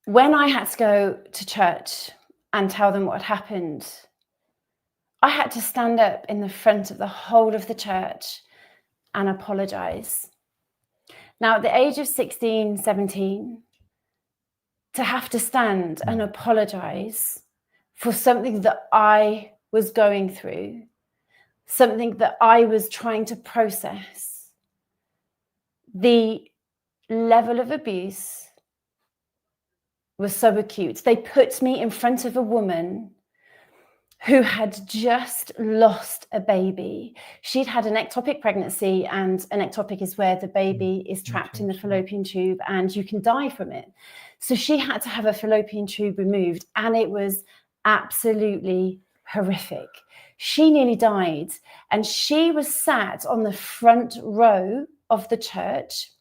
when I had to go to church and tell them what had happened, I had to stand up in the front of the whole of the church and apologize. Now, at the age of 16, 17, to have to stand and apologize for something that I was going through, something that I was trying to process, the level of abuse was so acute. They put me in front of a woman who had just lost a baby. She'd had an ectopic pregnancy, and an ectopic is where the baby is trapped in the fallopian tube and you can die from it. So she had to have a fallopian tube removed, and it was absolutely horrific. She nearly died, and she was sat on the front row of the church.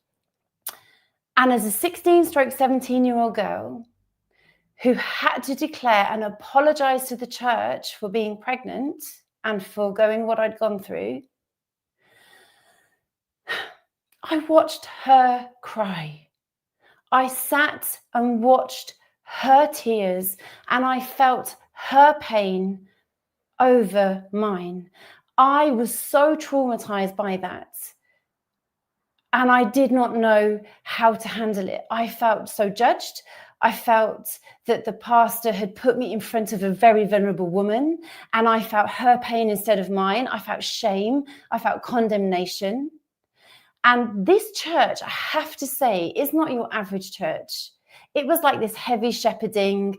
And as a 16-17-year-old girl who had to declare and apologize to the church for being pregnant and for going what I'd gone through, I watched her cry. I sat and watched her tears, and I felt her pain over mine. I was so traumatized by that. And I did not know how to handle it. I felt so judged. I felt that the pastor had put me in front of a very vulnerable woman, and I felt her pain instead of mine. I felt shame. I felt condemnation. And this church, I have to say, is not your average church. It was like this heavy shepherding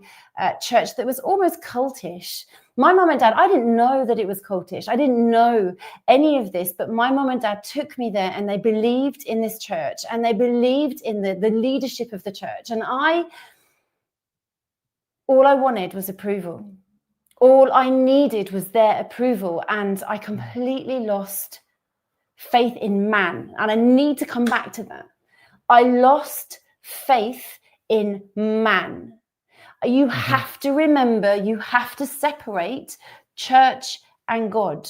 church that was almost cultish. My mum and dad, I didn't know that it was cultish. I didn't know any of this, but my mum and dad took me there, and they believed in this church, and they believed in the leadership of the church. And all I wanted was approval. All I needed was their approval. And I completely lost faith in man. And I need to come back to that. I lost faith in man. You have to remember, you have to separate church and God,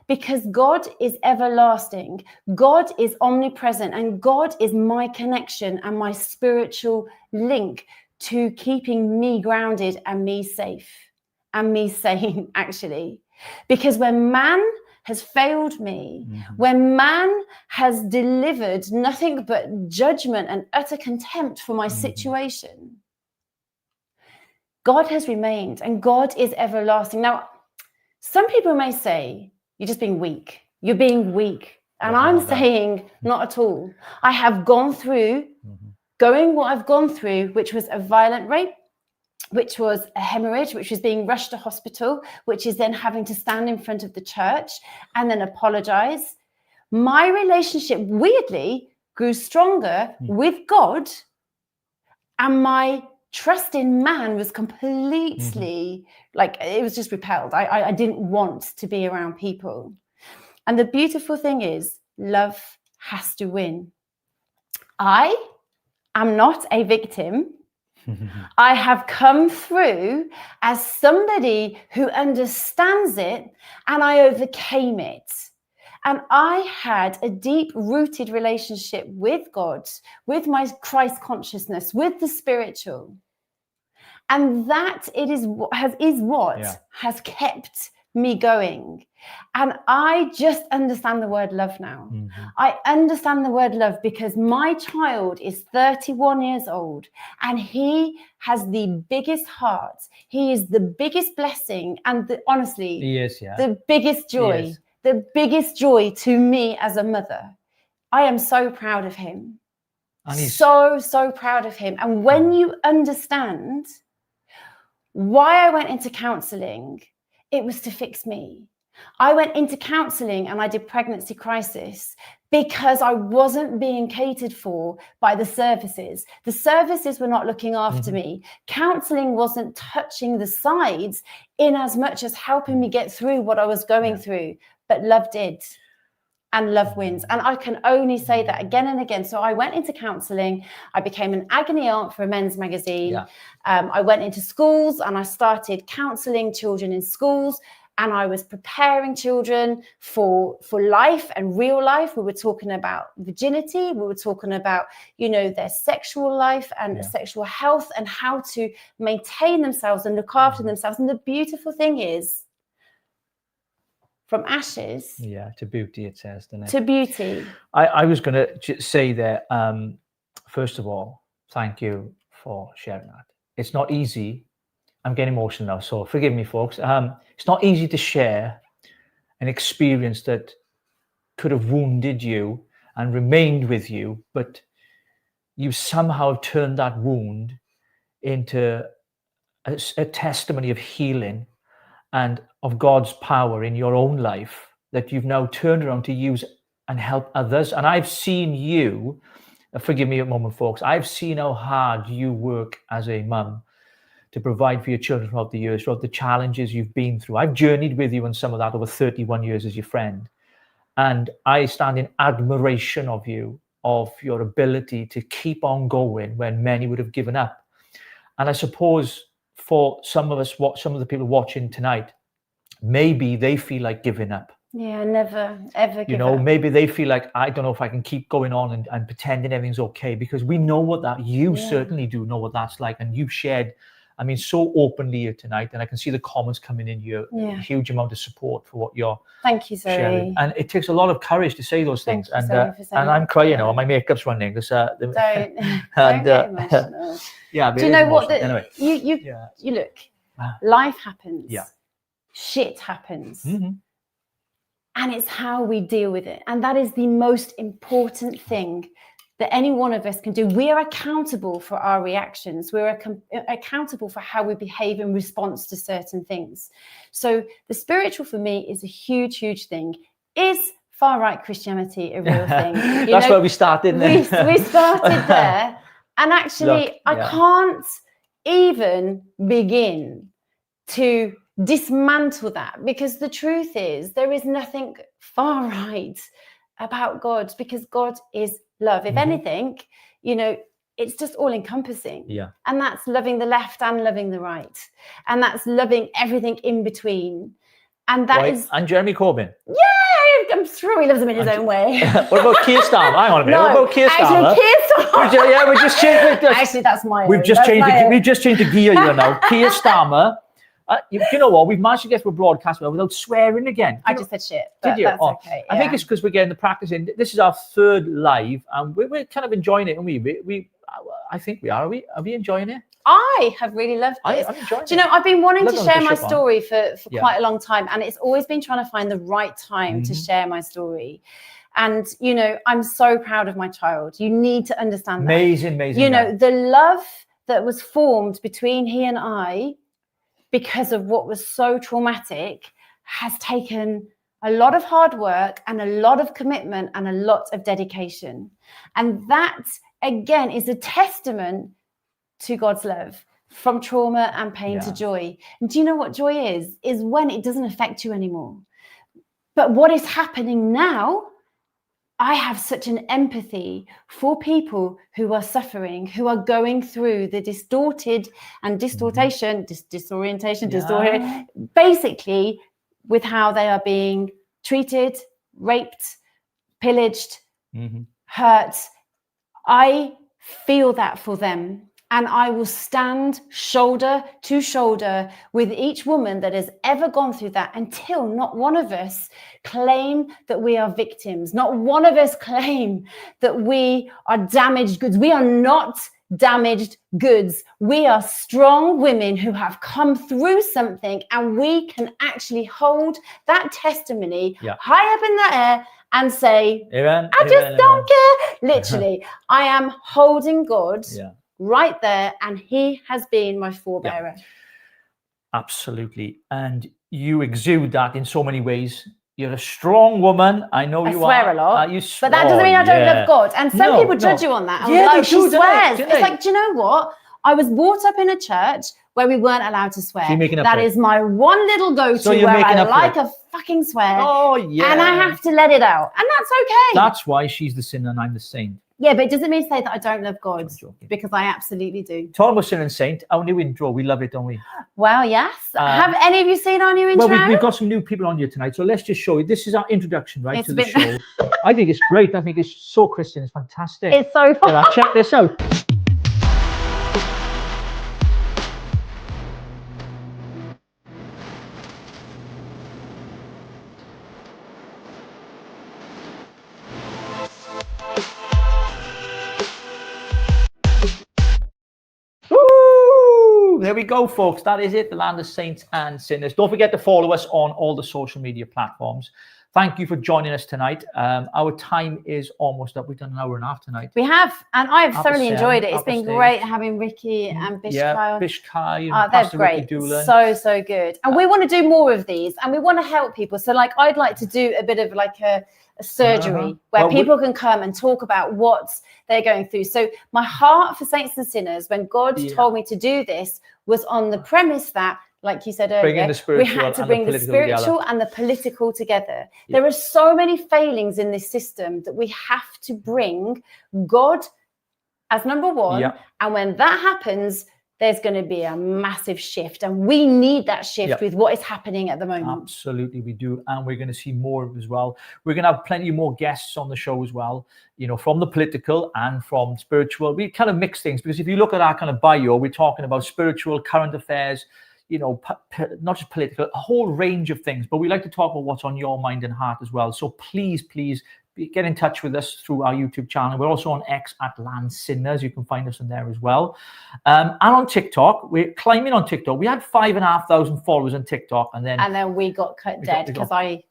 because God is everlasting. God is omnipresent, and God is my connection and my spiritual link to keeping me grounded and me safe and me sane, actually. Because when man has failed me, when man has delivered nothing but judgment and utter contempt for my situation, God has remained, and God is everlasting. Now, some people may say, you're just being weak. You're being weak. And I'm saying, not at all. I have gone through going what I've gone through, which was a violent rape, which was a hemorrhage, which was being rushed to hospital, which is then having to stand in front of the church and then apologize. My relationship, weirdly, grew stronger with God, and my trust in man was completely like, it was just repelled. I didn't want to be around people. And the beautiful thing is, love has to win. I am not a victim. I have come through as somebody who understands it, and I overcame it. And I had a deep-rooted relationship with God, with my Christ consciousness, with the spiritual. And that is what has kept me going. And I just understand the word love now. I understand the word love because my child is 31 years old and he has the biggest heart. He is the biggest blessing and honestly, He is, yeah. the biggest joy, the biggest joy to me as a mother. I am so proud of him. And he's so proud of him. And when you understand why I went into counseling, it was to fix me. I went into counseling and I did pregnancy crisis because I wasn't being catered for by the services. The services were not looking after me. Counseling wasn't touching the sides in as much as helping me get through what I was going through, but love did. And love wins. And I can only say that again and again. So I went into counseling. I became an agony aunt for a men's magazine. I went into schools and I started counseling children in schools. And I was preparing children for life and real life. We were talking about virginity. We were talking about, their sexual life and sexual health and how to maintain themselves and look after themselves. And the beautiful thing is, from ashes to beauty, it says, doesn't it? To beauty. I was going to say that, first of all, thank you for sharing that. It's not easy. I'm getting emotional now, so forgive me, folks. It's not easy to share an experience that could have wounded you and remained with you, but you somehow turned that wound into a testimony of healing and of God's power in your own life that you've now turned around to use and help others. And I've seen you, forgive me a moment, folks, I've seen how hard you work as a mum to provide for your children throughout the years, throughout the challenges you've been through. I've journeyed with you in some of that over 31 years as your friend. And I stand in admiration of you, of your ability to keep on going when many would have given up. And I suppose for some of us, some of the people watching tonight, maybe they feel like giving up. Yeah, never, ever give up. Maybe they feel like, I don't know if I can keep going on and pretending everything's okay, because we know what that, you certainly do know what that's like. And you've shared, so openly here tonight, and I can see the comments coming in here, a huge amount of support for what you're Thank you, Zoe. sharing. And it takes a lot of courage to say those things. And I'm crying, my makeup's running. Because don't get emotional. Do you know what? Anyway. You look, life happens. Yeah. Shit happens. And it's how we deal with it. And that is the most important thing that any one of us can do. We are accountable for our reactions. We're accountable for how we behave in response to certain things. So the spiritual for me is a huge, huge thing. Is far-right Christianity a real thing? That's where we started. We started there. And actually, I can't even begin to dismantle that, because the truth is there is nothing far right about God, because God is love. If anything, it's just all encompassing. Yeah. And that's loving the left and loving the right. And that's loving everything in between. And that is. And Jeremy Corbyn. Yeah, I'm sure he loves him in his own way. What about Keir Starmer? Hang on a minute. What about Keir Starmer? Keir we just changed. Actually, that's my. We've just changed the gear here now. Keir Starmer. You know what? We've managed to get through a broadcast without swearing again. I just said shit. Did you? That's okay. I think it's because we're getting the practice in. This is our third live, and we're kind of enjoying it. And I think we are. Are we enjoying it? I have really loved it. I'm enjoying it. Do you know, I've been wanting to share my story for quite a long time, and it's always been trying to find the right time to share my story. And, I'm so proud of my child. You need to understand that. Amazing. The love that was formed between he and I, because of what was so traumatic, has taken a lot of hard work and a lot of commitment and a lot of dedication. And that, again, is a testament to God's love, from trauma and pain to joy. And do you know what joy is? Is when it doesn't affect you anymore. But what is happening now I have such an empathy for people who are suffering, who are going through the disorientation, basically with how they are being treated, raped, pillaged, hurt. I feel that for them. And I will stand shoulder to shoulder with each woman that has ever gone through that until not one of us claim that we are victims. Not one of us claim that we are damaged goods. We are not damaged goods. We are strong women who have come through something, and we can actually hold that testimony high up in the air and say, I just don't care. Literally, I am holding God right there, and he has been my forebearer. Absolutely. And you exude that in so many ways. You're a strong woman. I know you are. I swear a lot. But that doesn't mean I don't love God. And some people judge you on that. And like, she swears. It's like, do you know what? I was brought up in a church where we weren't allowed to swear. That is my one little go-to where I like a fucking swear. Oh, yeah. And I have to let it out. And that's okay. That's why she's the sinner and I'm the saint. Yeah, but it doesn't mean to say that I don't love God, because I absolutely do. Talking about Sinner and Saint, our new intro, we love it, don't we? Well, yes. Have any of you seen our new intro? Well, we've got some new people on here tonight, so let's just show you. This is our introduction, right, to the show. I think it's great. I think it's so Christian. It's fantastic. It's so fun. Yeah, check this out. There we go, folks. That is it. The land of saints and sinners. Don't forget to follow us on all the social media platforms. Thank you for joining us tonight. Our time is almost up. We've done an hour and a half tonight. We have, and I've thoroughly enjoyed it. It's been great having Ricky and Bish Kai. Bish Kai and Pastor great. So good. And we want to do more of these, and we want to help people. So, like, I'd like to do a bit of like a surgery where people can come and talk about what they're going through. So my heart for saints and sinners, when God told me to do this, was on the premise that, like you said earlier, we had to bring the spiritual and the political together. There are so many failings in this system that we have to bring God as number one. And when that happens, there's going to be a massive shift, and we need that shift with what is happening at the moment. Absolutely, we do, and we're going to see more of it as well. We're going to have plenty more guests on the show as well, you know, from the political and from spiritual. We kind of mix things, because if you look at our kind of bio, we're talking about spiritual, current affairs, you know, not just political, a whole range of things. But we like to talk about what's on your mind and heart as well. So please get in touch with us through our YouTube channel. We're also on X at Land Sinners. You can find us on there as well. And on TikTok, we're climbing on TikTok. We had 5,500 followers on TikTok, and then we got cut dead because I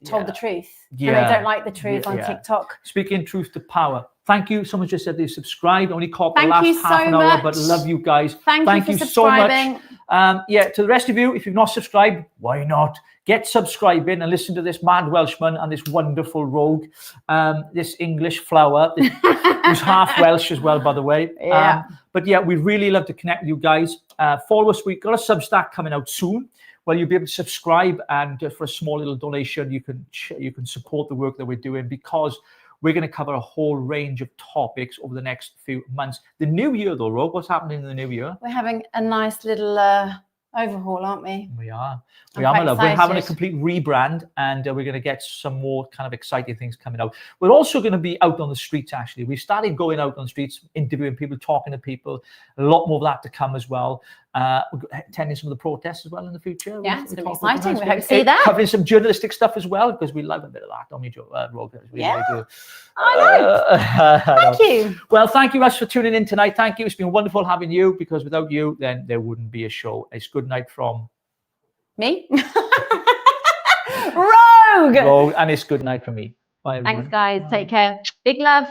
told the truth. Yeah. And I don't like the truth on TikTok. Speaking truth to power. Thank you. Someone just said they subscribed. Only caught the last half an hour, but love you guys. Thank you so much. To the rest of you, if you've not subscribed, why not? Get subscribing and listen to this mad Welshman and this wonderful rogue, this English flower, who's half Welsh as well, by the way. But we'd really love to connect with you guys. Follow us. We've got a Substack coming out soon. Well, you'll be able to subscribe, and for a small little donation, you can support the work that we're doing, because we're going to cover a whole range of topics over the next few months. The new year, though, Rogue, what's happening in the new year? We're having a nice little overhaul, aren't we? We are, my love. We're having a complete rebrand, and we're going to get some more kind of exciting things coming out. We're also going to be out on the streets, actually. We've started going out on the streets, interviewing people, talking to people. A lot more of that to come as well. Attending some of the protests as well in the future. Yeah, it's going to be exciting. We hope to see that. Covering some journalistic stuff as well, because we love a bit of that, don't we, Rogue? I know. Thank you. Well, thank you guys for tuning in tonight. Thank you. It's been wonderful having you, because without you, then there wouldn't be a show. It's good night from me, Rogue. Rogue, and it's good night from me. Bye, everyone. Thanks, guys. Take care. Big love.